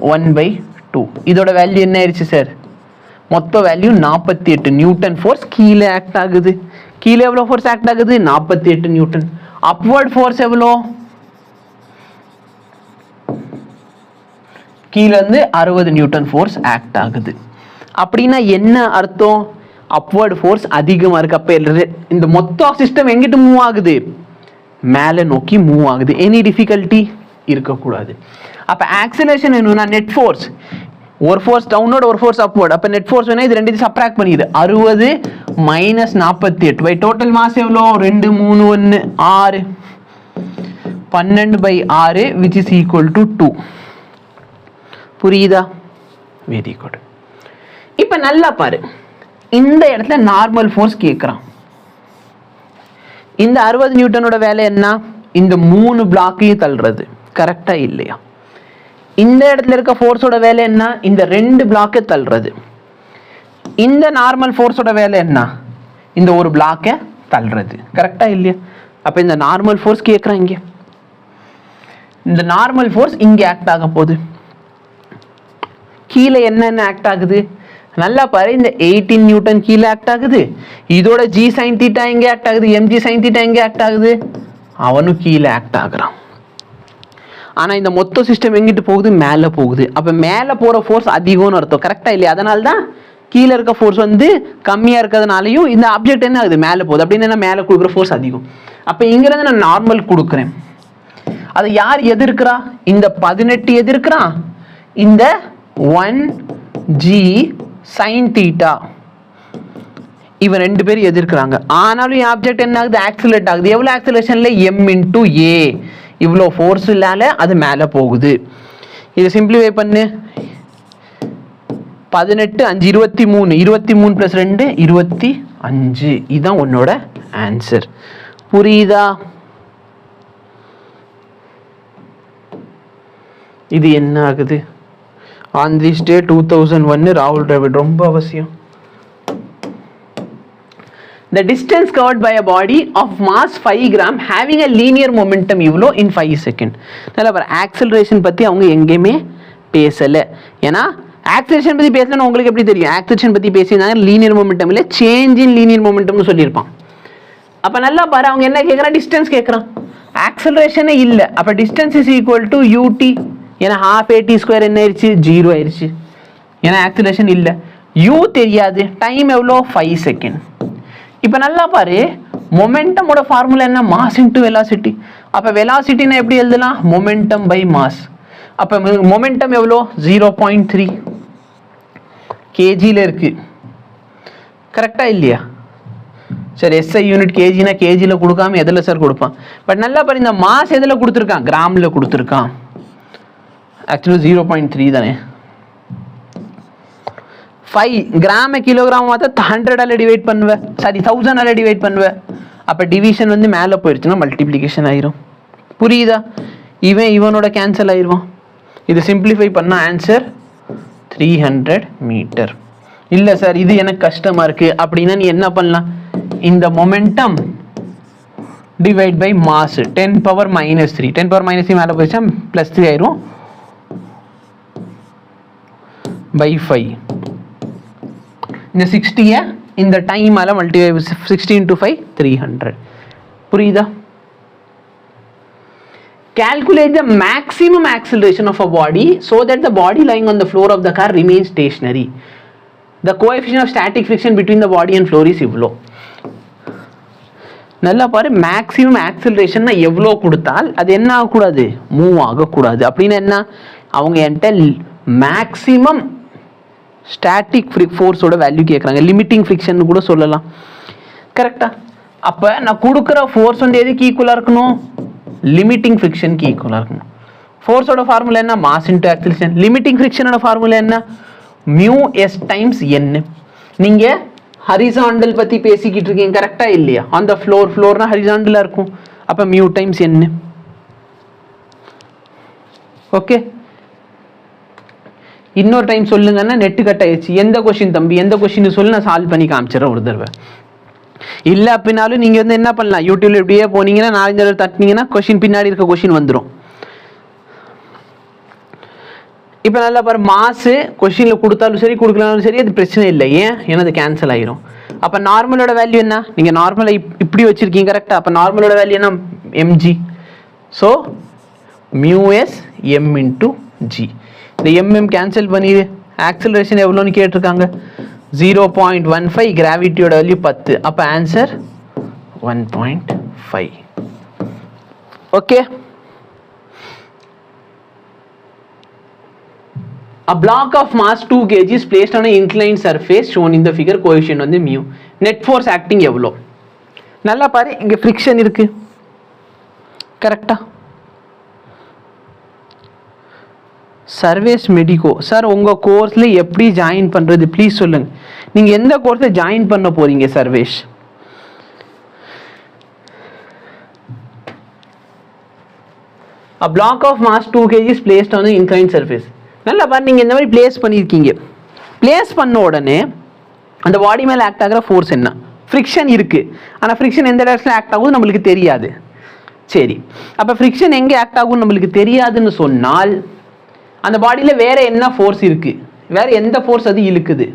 [SPEAKER 1] 1/2. இதோட வேல்யூ என்ன ஆயிடுச்சு சார்? மொத்த வேல்யூ 48 நியூட்டன் ஃபோர்ஸ் கீழே ஆக்ட் ஆகுது. கீழே எவ்வளோ ஃபோர்ஸ் ஆக்ட் ஆகுது? 48 நியூட்டன். அப்வர்ட் ஃபோர்ஸ் எவ்வளோ? கீழே இருந்து 60 நியூட்டன் ஃபோர்ஸ் ஆக்ட் ஆகுது. அப்படின்னா என்ன அர்த்தம்? அப்வர்ட் ஃபோர்ஸ் அதிகமாக இருக்கு. அப்போ இந்த மொத்த சிஸ்டம் எங்கிட்டு மூவ் ஆகுது? மேலே நோக்கி மூவ் ஆகுது. எனி டிஃபிகல்ட்டி இருக்கக்கூடாது. அப்போ ஆக்சிலரேஷன் என்னன்னா நெட் ஃபோர்ஸ், ஒரு ஃபோர்ஸ் டவுன்வர்ட், ஒரு ஃபோர்ஸ் அப்வர்ட். அப்போ நெட் ஃபோர்ஸ் வேணா இது ரெண்டு சப்ராக்ட் பண்ணிடுது. 60 - 48 பை டோட்டல் மாஸ் எவ்வளோ? 2 3 1 6 12/6 which is equal to 2. புரியுதா? Very good. இப்போ நல்லா பாரு, இந்த இடத்துல நார்மல் ஃபோர்ஸ் கேட்குறான். இந்த 60 நியூட்டனோட வேலை என்ன? இந்த 3 பிளாக்கையும் தள்ளுறது. கரெக்டா இல்லையா? இந்த இடத்துல இருக்க ஃபோர்ஸோட வேலை என்ன? இந்த 2 பிளாக்கை தள்ளுறது. இந்த நார்மல் ஃபோர்ஸோட வேலை என்ன? இந்த ஒரு பிளாக்கை தள்ளுறது. கரெக்டா இல்லையா? அப்போ இந்த நார்மல் ஃபோர்ஸ் கேட்குறான். இங்கே இந்த நார்மல் ஃபோர்ஸ் இங்கே ஆக்ட் ஆக போகுது. கீழே என்னென்ன ஆக்ட் ஆகுது? நல்லா பாரு, இந்த 18 நியூட்டன் கீழே ஆக்ட் ஆகுது. இதோட g sin θ எங்கே ஆக்ட் ஆகுது? mg sin θ எங்கே ஆக்ட் ஆகுது? அவனும் கீழே ஆக்ட் ஆகுறான். ஆனால் இந்த மொத்த சிஸ்டம் எங்கிட்டு போகுது? மேலே போகுது. அப்போ மேலே போகிற ஃபோர்ஸ் அதிகம்னு அர்த்தம். கரெக்டாக இல்லையா? அதனால தான் கீழே இருக்க ஃபோர்ஸ் வந்து கம்மியாக இருக்கிறதுனாலையும் இந்த ஆப்ஜெக்ட் என்ன ஆகுது? மேலே போகுது. அப்படின்னு என்ன? மேலே கொடுக்குற ஃபோர்ஸ் அதிகம். அப்போ இங்கேருந்து நான் நார்மல் கொடுக்குறேன். அதை யார் எதிர்க்கிறா? இந்த 18 எதிர்க்கிறான், இந்த 1g sin theta இவன் ரெண்டு பேரும் எதிர்க்கிறாங்க. ஆனாலும் ஆப்ஜெக்ட் என்ன ஆகுது? ஆக்சிலரேட் ஆகுது. எவ்வளவு ஆக்சிலரேஷன்ல? m into a. இவ்வளோ ஃபோர்ஸ் இல்லால அது மேலே போகுது. இதை சிம்பிளிஃபை பண்ணு. 18 5 23, 23 + 2 25. இதுதான் உன்னோட ஆன்சர். புரியுதா? இது என்ன ஆகுது? ஆன் திஸ் டே 2001 ராகுல் டிராவிட். ரொம்ப அவசியம். The distance covered by a body of mass 5 gram having a linear momentum இவ்வளோ in 5 seconds. நல்லா பாரு, ஆக்சலரேஷன் பற்றி அவங்க எங்கேயுமே பேசலை. ஏன்னா ஆக்சலரேஷன் பற்றி பேசலன்னு உங்களுக்கு எப்படி தெரியும்? ஆக்சலரேஷன் பற்றி பேசியிருந்தாங்க, லீனியர் மொமெண்டம் இல்லை, சேஞ்ச் இன் லீனியர் மொமெண்டம்னு சொல்லியிருப்பான். அப்போ நல்லா பாரு, அவங்க என்ன கேட்குறான்? டிஸ்டன்ஸ் கேட்குறான். ஆக்சலரேஷனே இல்லை, அப்போ distance is equal to ut. ஏன்னா ½ at² என்ன ஆயிடுச்சு? 0 ஆயிடுச்சு. ஏன்னா ஆக்சலரேஷன் இல்லை. u தெரியாது, டைம் எவ்வளோ? 5 செகண்ட். இப்போ நல்லா பாரு, மொமெண்டமோட ஃபார்முலா என்ன? Mass into velocity. அப்போ வெலாசிட்டினா எப்படி எழுதலாம்? Momentum by mass. அப்போ மொமெண்டம் எவ்வளோ? 0.3 kgல இருக்கு. கரெக்டா இல்லையா? சரி, SI யூனிட் கேஜினா கேஜில கொடுக்காம எதில் சார் கொடுப்பான்? பட் நல்லா பாரு, இந்த மாஸ் எதில் கொடுத்துருக்கான்? கிராமில் கொடுத்துருக்கான். ஆக்சுவலி 0.3 தானே. 5 கிராம் கிலோகிராம் மாற்ற 100 டிவைட் பண்ணுவேன், சாரி 1000 டிவைட் பண்ணுவேன். அப்போ டிவிஷன் வந்து மேலே போயிடுச்சுன்னா மல்டிப்ளிகேஷன் ஆயிரும். புரியுதா? இவனோட கேன்சல் ஆயிடுவான். இது சிம்பிளிஃபை பண்ண ஆன்சர் 300 மீட்டர். இல்லை சார் இது எனக்கு கஷ்டமாக இருக்குது அப்படின்னா நீ என்ன பண்ணலாம்? இந்த மொமெண்டம் டிவைட் பை மாஸ் 10⁻³ 10⁻³ மேலே போயிடுச்சா +3 ஆயிரும் by 5. இந்த 60 இந்த டைம் மேலே மல்டிப்ளை 60 × 5 300. புரியுதா? Calculate the maximum acceleration of a body so that the body lying on the floor of the car remains stationary. The coefficient of static friction between the body and floor is இவ்வளோ. நல்லா பாரு, maximum acceleration எவ்வளோ கொடுத்தால் அது என்ன ஆகக்கூடாது? Move ஆகக்கூடாது. அப்படின்னு என்ன? அவங்க என்கிட்ட மேக்ஸிமம் ஸ்டாட்டிக் ஃபோர்ஸோட வேல்யூ கேட்குறாங்க. லிமிட்டிங் ஃப்ரிக்ஷன் கூட சொல்லலாம். கரெக்டா? அப்போ நான் கொடுக்குற ஃபோர்ஸ் வந்து எதுக்கு ஈக்குவலாக இருக்கணும்? லிமிட்டிங் ஃப்ரிக்ஷனுக்கு ஈக்குவலாக இருக்கணும். ஃபோர்ஸோட ஃபார்முலா என்ன? Mass into acceleration. லிமிட்டிங் ஃப்ரிக்ஷனோட ஃபார்முலா என்ன? μs times n. நீங்கள் ஹரிசாண்டல் பற்றி பேசிக்கிட்டு இருக்கீங்க, கரெக்டா இல்லையா? அந்த ஃப்ளோர்னா ஹரிசாண்டலாக இருக்கும். அப்போ μ டைம்ஸ் n. ஓகே, இன்னொரு டைம் சொல்லுங்கன்னா நெட்டு கட் ஆயிடுச்சு. எந்த கொஸ்டின் தம்பி, எந்த கொஸ்டின் சொல்லி நான் சால்வ் பண்ணி காமிச்சிடறேன் ஒரு தடவை. இல்லை அப்படின்னாலும் நீங்கள் வந்து என்ன பண்ணலாம்? யூடியூப்ல இப்படியே போனீங்கன்னா 4 தடவை தட்டினீங்கன்னா கொஸ்டின் பின்னாடி இருக்க கொஸ்டின் வந்துடும். இப்போ நல்லா பாரு, மாசு கொஸ்டினில் கொடுத்தாலும் சரி கொடுக்கலாலும் சரி அது பிரச்சனை இல்லை. ஏன்? ஏன்னா அது கேன்சல் ஆகிரும். அப்போ நார்மலோட வேல்யூ என்ன? நீங்கள் நார்மலாக இப்படி வச்சுருக்கீங்க, கரெக்டாக? அப்போ நார்மலோட வேல்யூ என்ன? mg. So μs m × g. இந்த mm கேன்சல் பண்ணிடு. ஆக்சிலரேஷன் எவ்வளோன்னு கேட்டிருக்காங்க? 0.15. கிராவிட்டியோட வேல்யூ 10. அப்போ answer 1.5. Okay. A block of mass 2 kg is placed on an inclined surface shown in the figure. Coefficient வந்து mu. Net force acting எவ்வளோ? நல்லா பாரு, இங்கே ஃப்ரிக்ஷன் இருக்கு, கரெக்டா? சர்வேஸ் மெடிக்கோ சார், உங்கள் கோர்ஸில் எப்படி ஜாயின் பண்ணுறது ப்ளீஸ் சொல்லுங்கள். நீங்கள் எந்த கோர்ஸில் ஜாயின் பண்ண போகிறீங்க Sarvesh? A block of mass 2 kg is placed on an inclined surface. நல்லா பாரு, நீங்கள் இந்த மாதிரி பிளேஸ் பண்ணியிருக்கீங்க. பிளேஸ் பண்ண உடனே அந்த பாடி மேலே ஆக்ட் ஆகிற ஃபோர்ஸ் என்ன? ஃப்ரிக்ஷன் இருக்குது. ஆனால் ஃப்ரிக்ஷன் எந்த இடத்துல ஆக்ட் ஆகுது நம்மளுக்கு தெரியாது. சரி, அப்போ ஃப்ரிக்ஷன் எங்கே ஆக்ட் ஆகும்னு நம்மளுக்கு தெரியாதுன்னு சொன்னால் அந்த பாடியில் வேற என்ன ஃபோர்ஸ் இருக்குது? வேற எந்த ஃபோர்ஸ் அது இழுக்குது?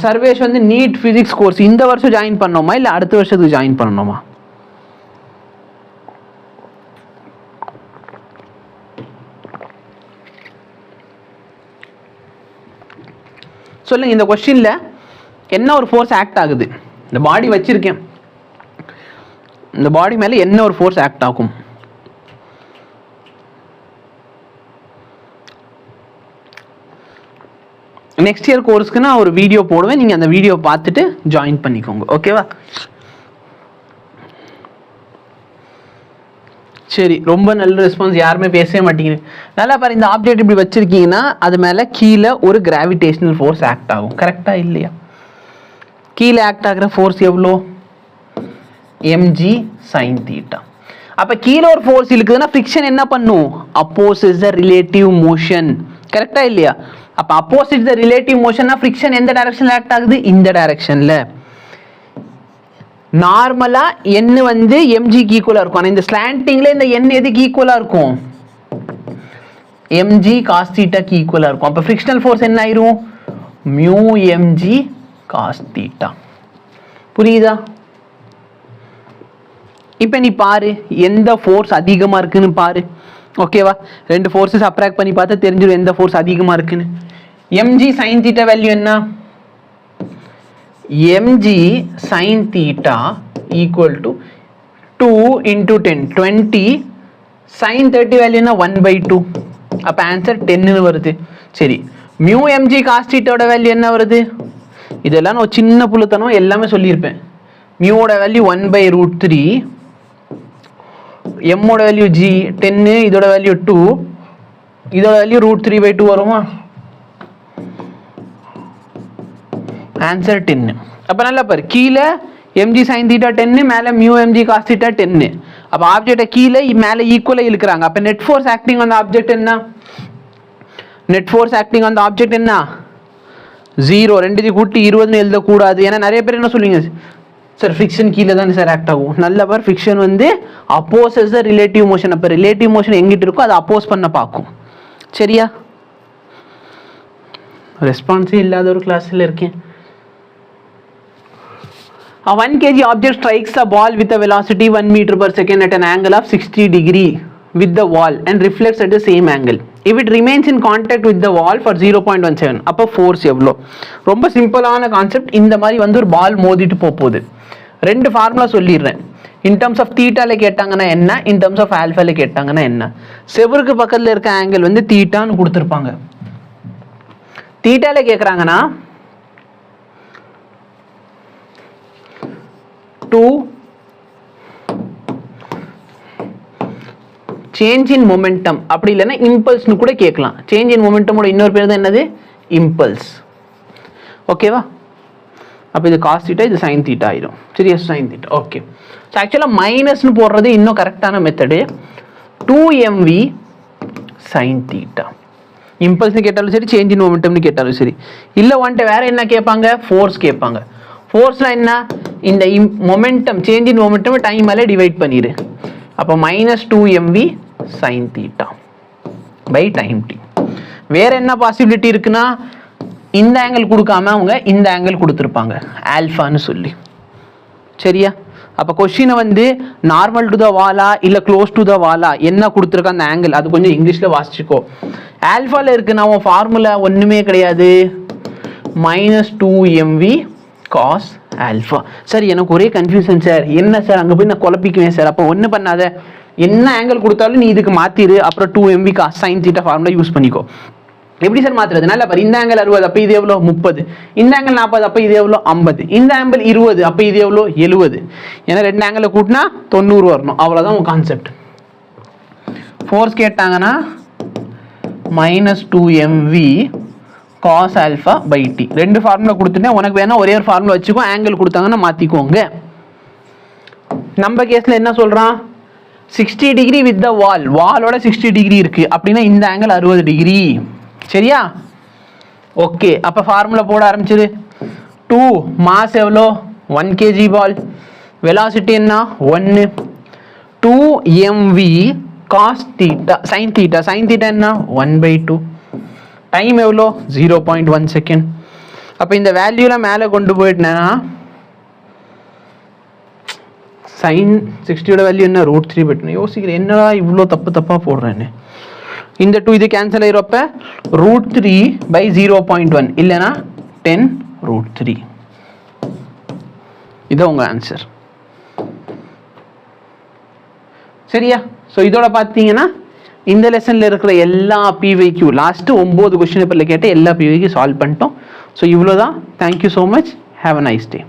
[SPEAKER 1] சர்வேஷ் வந்து நீட் ஃபிசிக்ஸ் கோர்ஸ் இந்த வருஷம் ஜாயின் பண்ணோமா இல்லை அடுத்த வருஷத்துக்கு ஜாயின் பண்ணணுமா? சொல்லுங்க. இந்த கொஸ்டின்ல என்ன ஒரு ஃபோர்ஸ் ஆக்ட் ஆகுது? இந்த பாடி வச்சிருக்கேன், இந்த பாடி மேலே என்ன ஒரு ஃபோர்ஸ் ஆக்ட் ஆகும்? நெக்ஸ்ட் இயர் கோர்ஸ்க்கு நான் ஒரு வீடியோ போடுவேன், நீங்கள் அந்த வீடியோ பார்த்துட்டு ஜாயின் பண்ணிக்கோங்க. ஓகேவா? சரி, ரொம்ப நல்ல ரெஸ்பான்ஸ், யாருமே பேசவே மாட்டேங்குது. நல்லா பாரு, இந்த ஆப்ஜெக்ட் இப்படி வச்சிருக்கீங்கன்னா அது மேலே கீழே ஒரு கிராவிடேஷனல் ஃபோர்ஸ் ஆக்ட் ஆகும். கரெக்டாக இல்லையா? கீழே ஆக்ட் ஆகிற ஃபோர்ஸ் எவ்வளோ? mg sin theta. அப்போ கீழே ஒரு ஃபோர்ஸ் இருக்குதுன்னா ஃப்ரிக்ஷன் என்ன பண்ணும்? Opposite the relative motion. கரெக்டாக இல்லையா? அப்போ அப்போசிட் த ரிலேட்டிவ் மோஷன்னா ஃப்ரிக்ஷன் எந்த டைரக்ஷனில் ஆக்ட் ஆகுது? இந்த டைரக்ஷனில். நார்மலா n வந்து mg க்கு ஈக்குவலா இருக்கும். ஆனா இந்த ஸ்லாண்டிங்ல இந்த n எதுக்கு ஈக்குவலா இருக்கும்? mg cos theta க்கு ஈக்குவலா இருக்கும். அப்ப ஃப்ரிக்ஷனல் ஃபோர்ஸ் என்ன ஆயிரும்? mu mg cos theta. புரியுதா? இப்போ நீ பாரு எந்த ஃபோர்ஸ் அதிகமா இருக்குன்னு பாரு. ஓகேவா? ரெண்டு ஃபோர்ஸஸ் சப்ட்ராக்ட் பண்ணி பார்த்தா தெரிஞ்சிடும் எந்த ஃபோர்ஸ் அதிகமா இருக்குன்னு. mg sin theta வேல்யூ என்ன? mg sin theta equal to 2 into 10, 20 sin 30 value என்ன? 1/2. அப்ப ஆன்சர் 10 வருது. சரி, mu mg cos theta ஓட வேல்யூ என்ன வருது? இதெல்லாம் நான் சின்ன புழுத்தனம் எல்லாமே சொல்லியிருப்பேன். mu ஓட வேல்யூ 1/√3, m ஓட வேல்யூ g 10, இதோட வேல்யூ 2, இதோட வேல்யூ √3/2 வருமா? ஆன்சர் 10. அப்போ நல்லா பாரு, கீழே mg sin theta 10, மேலே mu mg cos theta 10. அப்போ ஆப்ஜெக்டை கீழே மேலே ஈக்குவலாக இழுக்கிறாங்க. அப்போ net force acting on the object என்ன? Net force acting on the object என்ன? 0. ரெண்டுத்தையும் கூட்டி 20ன்னு எழுதக்கூடாது. ஏன்னா நிறைய பேர் என்ன சொல்லுவீங்க, சார் ஃபிக்ஷன் கீழே தானே சார் ஆக்ட் ஆகும். நல்ல பார், ஃபிக்ஷன் வந்து அப்போசஸ் த ரிலேட்டிவ் மோஷன். அப்போ ரிலேட்டிவ் மோஷன் எங்கிட்ட இருக்கோ அதை அப்போஸ் பண்ண பார்க்கும். சரியா? ரெஸ்பான்ஸே இல்லாத ஒரு கிளாஸில் இருக்கேன். A 1 kg object strikes a ball with a velocity 1 meter per second at an angle of 60 degree with the wall and reflects at the same angle. If it remains in contact with the wall for 0.17, அப்போ force எவ்வளோ? ரொம்ப சிம்பிளான concept. இந்த மாதிரி வந்து ஒரு பால் மோதிட்டு போகுது. ரெண்டு ஃபார்முலா சொல்லிடுறேன். இன் டர்ம்ஸ் ஆஃப் தீட்டால கேட்டாங்கன்னா என்ன, இன் டர்ம்ஸ் ஆஃப் ஆல்ஃபால கேட்டாங்கன்னா என்ன. செவருக்கு பக்கத்தில் இருக்க ஆங்கிள் வந்து தீட்டான்னு கொடுத்துருப்பாங்க. தீட்டால கேட்குறாங்கன்னா 2 சேஞ்ச் இன் மொமெண்டம், அப்படி இல்லைன்னா இம்பல்ஸ்னு கூட கேட்கலாம். சேஞ்ச் இன் மொமெண்டமோட இன்னொரு பேர் தான் என்னது? இம்பல்ஸ். ஓகேவா? அப்போ இது காஸ் தீட்டா, இது சைன் தீட்டா ஆயிடும். சரியா? Sine theta. ஓகே. ஸோ ஆக்சுவலாக மைனஸ்னு போடுறது இன்னும் கரெக்டான மெத்தடு. 2mv sine theta. இம்பல்ஸ்னு கேட்டாலும் சரி, சேஞ்ச் இன் மொமெண்டம்னு கேட்டாலும் சரி. இல்லை வந்துட்டு வேற என்ன கேட்பாங்க? ஃபோர்ஸ் கேட்பாங்க. ஃபோர்ஸ்லாம் என்ன? இந்த momentum, change in momentum time மேலே டிவைட் பண்ணிடு. அப்போ -2mv sin theta by time t. வேற என்ன பாசிபிலிட்டி இருக்குன்னா, இந்த ஆங்கிள் கொடுக்காம அவங்க இந்த ஆங்கிள் கொடுத்துருப்பாங்க, ஆல்ஃபான்னு சொல்லி. சரியா? அப்போ கொஸ்டினை வந்து நார்மல் டு த வாலா இல்லை க்ளோஸ் டு த வாலா என்ன கொடுத்துருக்க அந்த ஆங்கிள், அது கொஞ்சம் இங்கிலீஷில் வாசிச்சுக்கோ. ஆல்ஃபாவில் இருக்குன்னா உன் ஃபார்முலா ஒன்றுமே கிடையாது, -2mv cos ஆல்ஃபா. சார் எனக்கு ஒரே கன்ஃபியூஷன் சார், என்ன சார் அங்கே போய் நான் குழப்பிக்குவேன் சார். அப்போ ஒன்றும் பண்ணாத, என்ன ஆங்கிள் கொடுத்தாலும் நீ இதுக்கு மாற்றிடு, அப்புறம் 2mv cos sin theta formula use பண்ணிக்கோ. எப்படி சார் மாற்றுறது? நல்லா பாரு, இந்த ஆங்கிள் 60, அப்போ இது எவ்வளோ? 30. இந்த ஆங்கிள் 40, அப்போ இது எவ்வளோ? 50. இந்த ஆங்கிள் 20, அப்போ இது எவ்வளோ? 70. ஏன்னா ரெண்டு ஆங்கிள் கூட்டினா 90 வரணும். அவ்வளோதான் உன் கான்செப்ட். ஃபோர்ஸ் கேட்டாங்கன்னா -2mv cos alpha by t. ரெண்டு ஃபார்முலா கொடுத்துட்டேன். உனக்கு வேணா ஒரே ஒரு ஃபார்முலா வச்சுக்கோ, ஆங்கிள் கொடுத்தாங்கன்னா மாற்றிக்கோங்க. நம்ம கேஸில் என்ன சொல்கிறான்? 60 டிகிரி வித் த வால், வாலோட 60 டிகிரி இருக்குது அப்படின்னா இந்த ஆங்கிள் 60 டிகிரி. சரியா? ஓகே. அப்போ ஃபார்முலா போட ஆரம்பிச்சிரு. 2 மாஸ் எவ்வளோ? 1 kg பால். வெலாசிட்டி என்ன? 1. 2mv cos theta sin theta, sin theta என்ன? 1/2. டைம் எவ்வளோ? 0.1 செகண்ட். அப்போ இந்த வேல்யூலாம் மேலே கொண்டு போயிட்டேன்னா சைன் 60யோட வேல்யூ என்ன? √3 போயிட்டேன். யோசிக்கிறேன், என்னடா இவ்வளோ தப்பாக போடுறேன்னு. இந்த 2 இது கேன்சல் ஆகிறப்ப √3/0.1 இல்லைன்னா 10√3. இதான் உங்கள் ஆன்சர். சரியா? ஸோ இதோட பார்த்தீங்கன்னா இந்த லெசனில் இருக்கிற எல்லா பிவைக்யூ லாஸ்ட்டு 9 கொஸ்டின் பேப்பரில் கேட்ட எல்லா பிவைக்யூ சால்வ் பண்ணிட்டோம். ஸோ இவ்வளோ தான். Thank you so much. Have a nice day.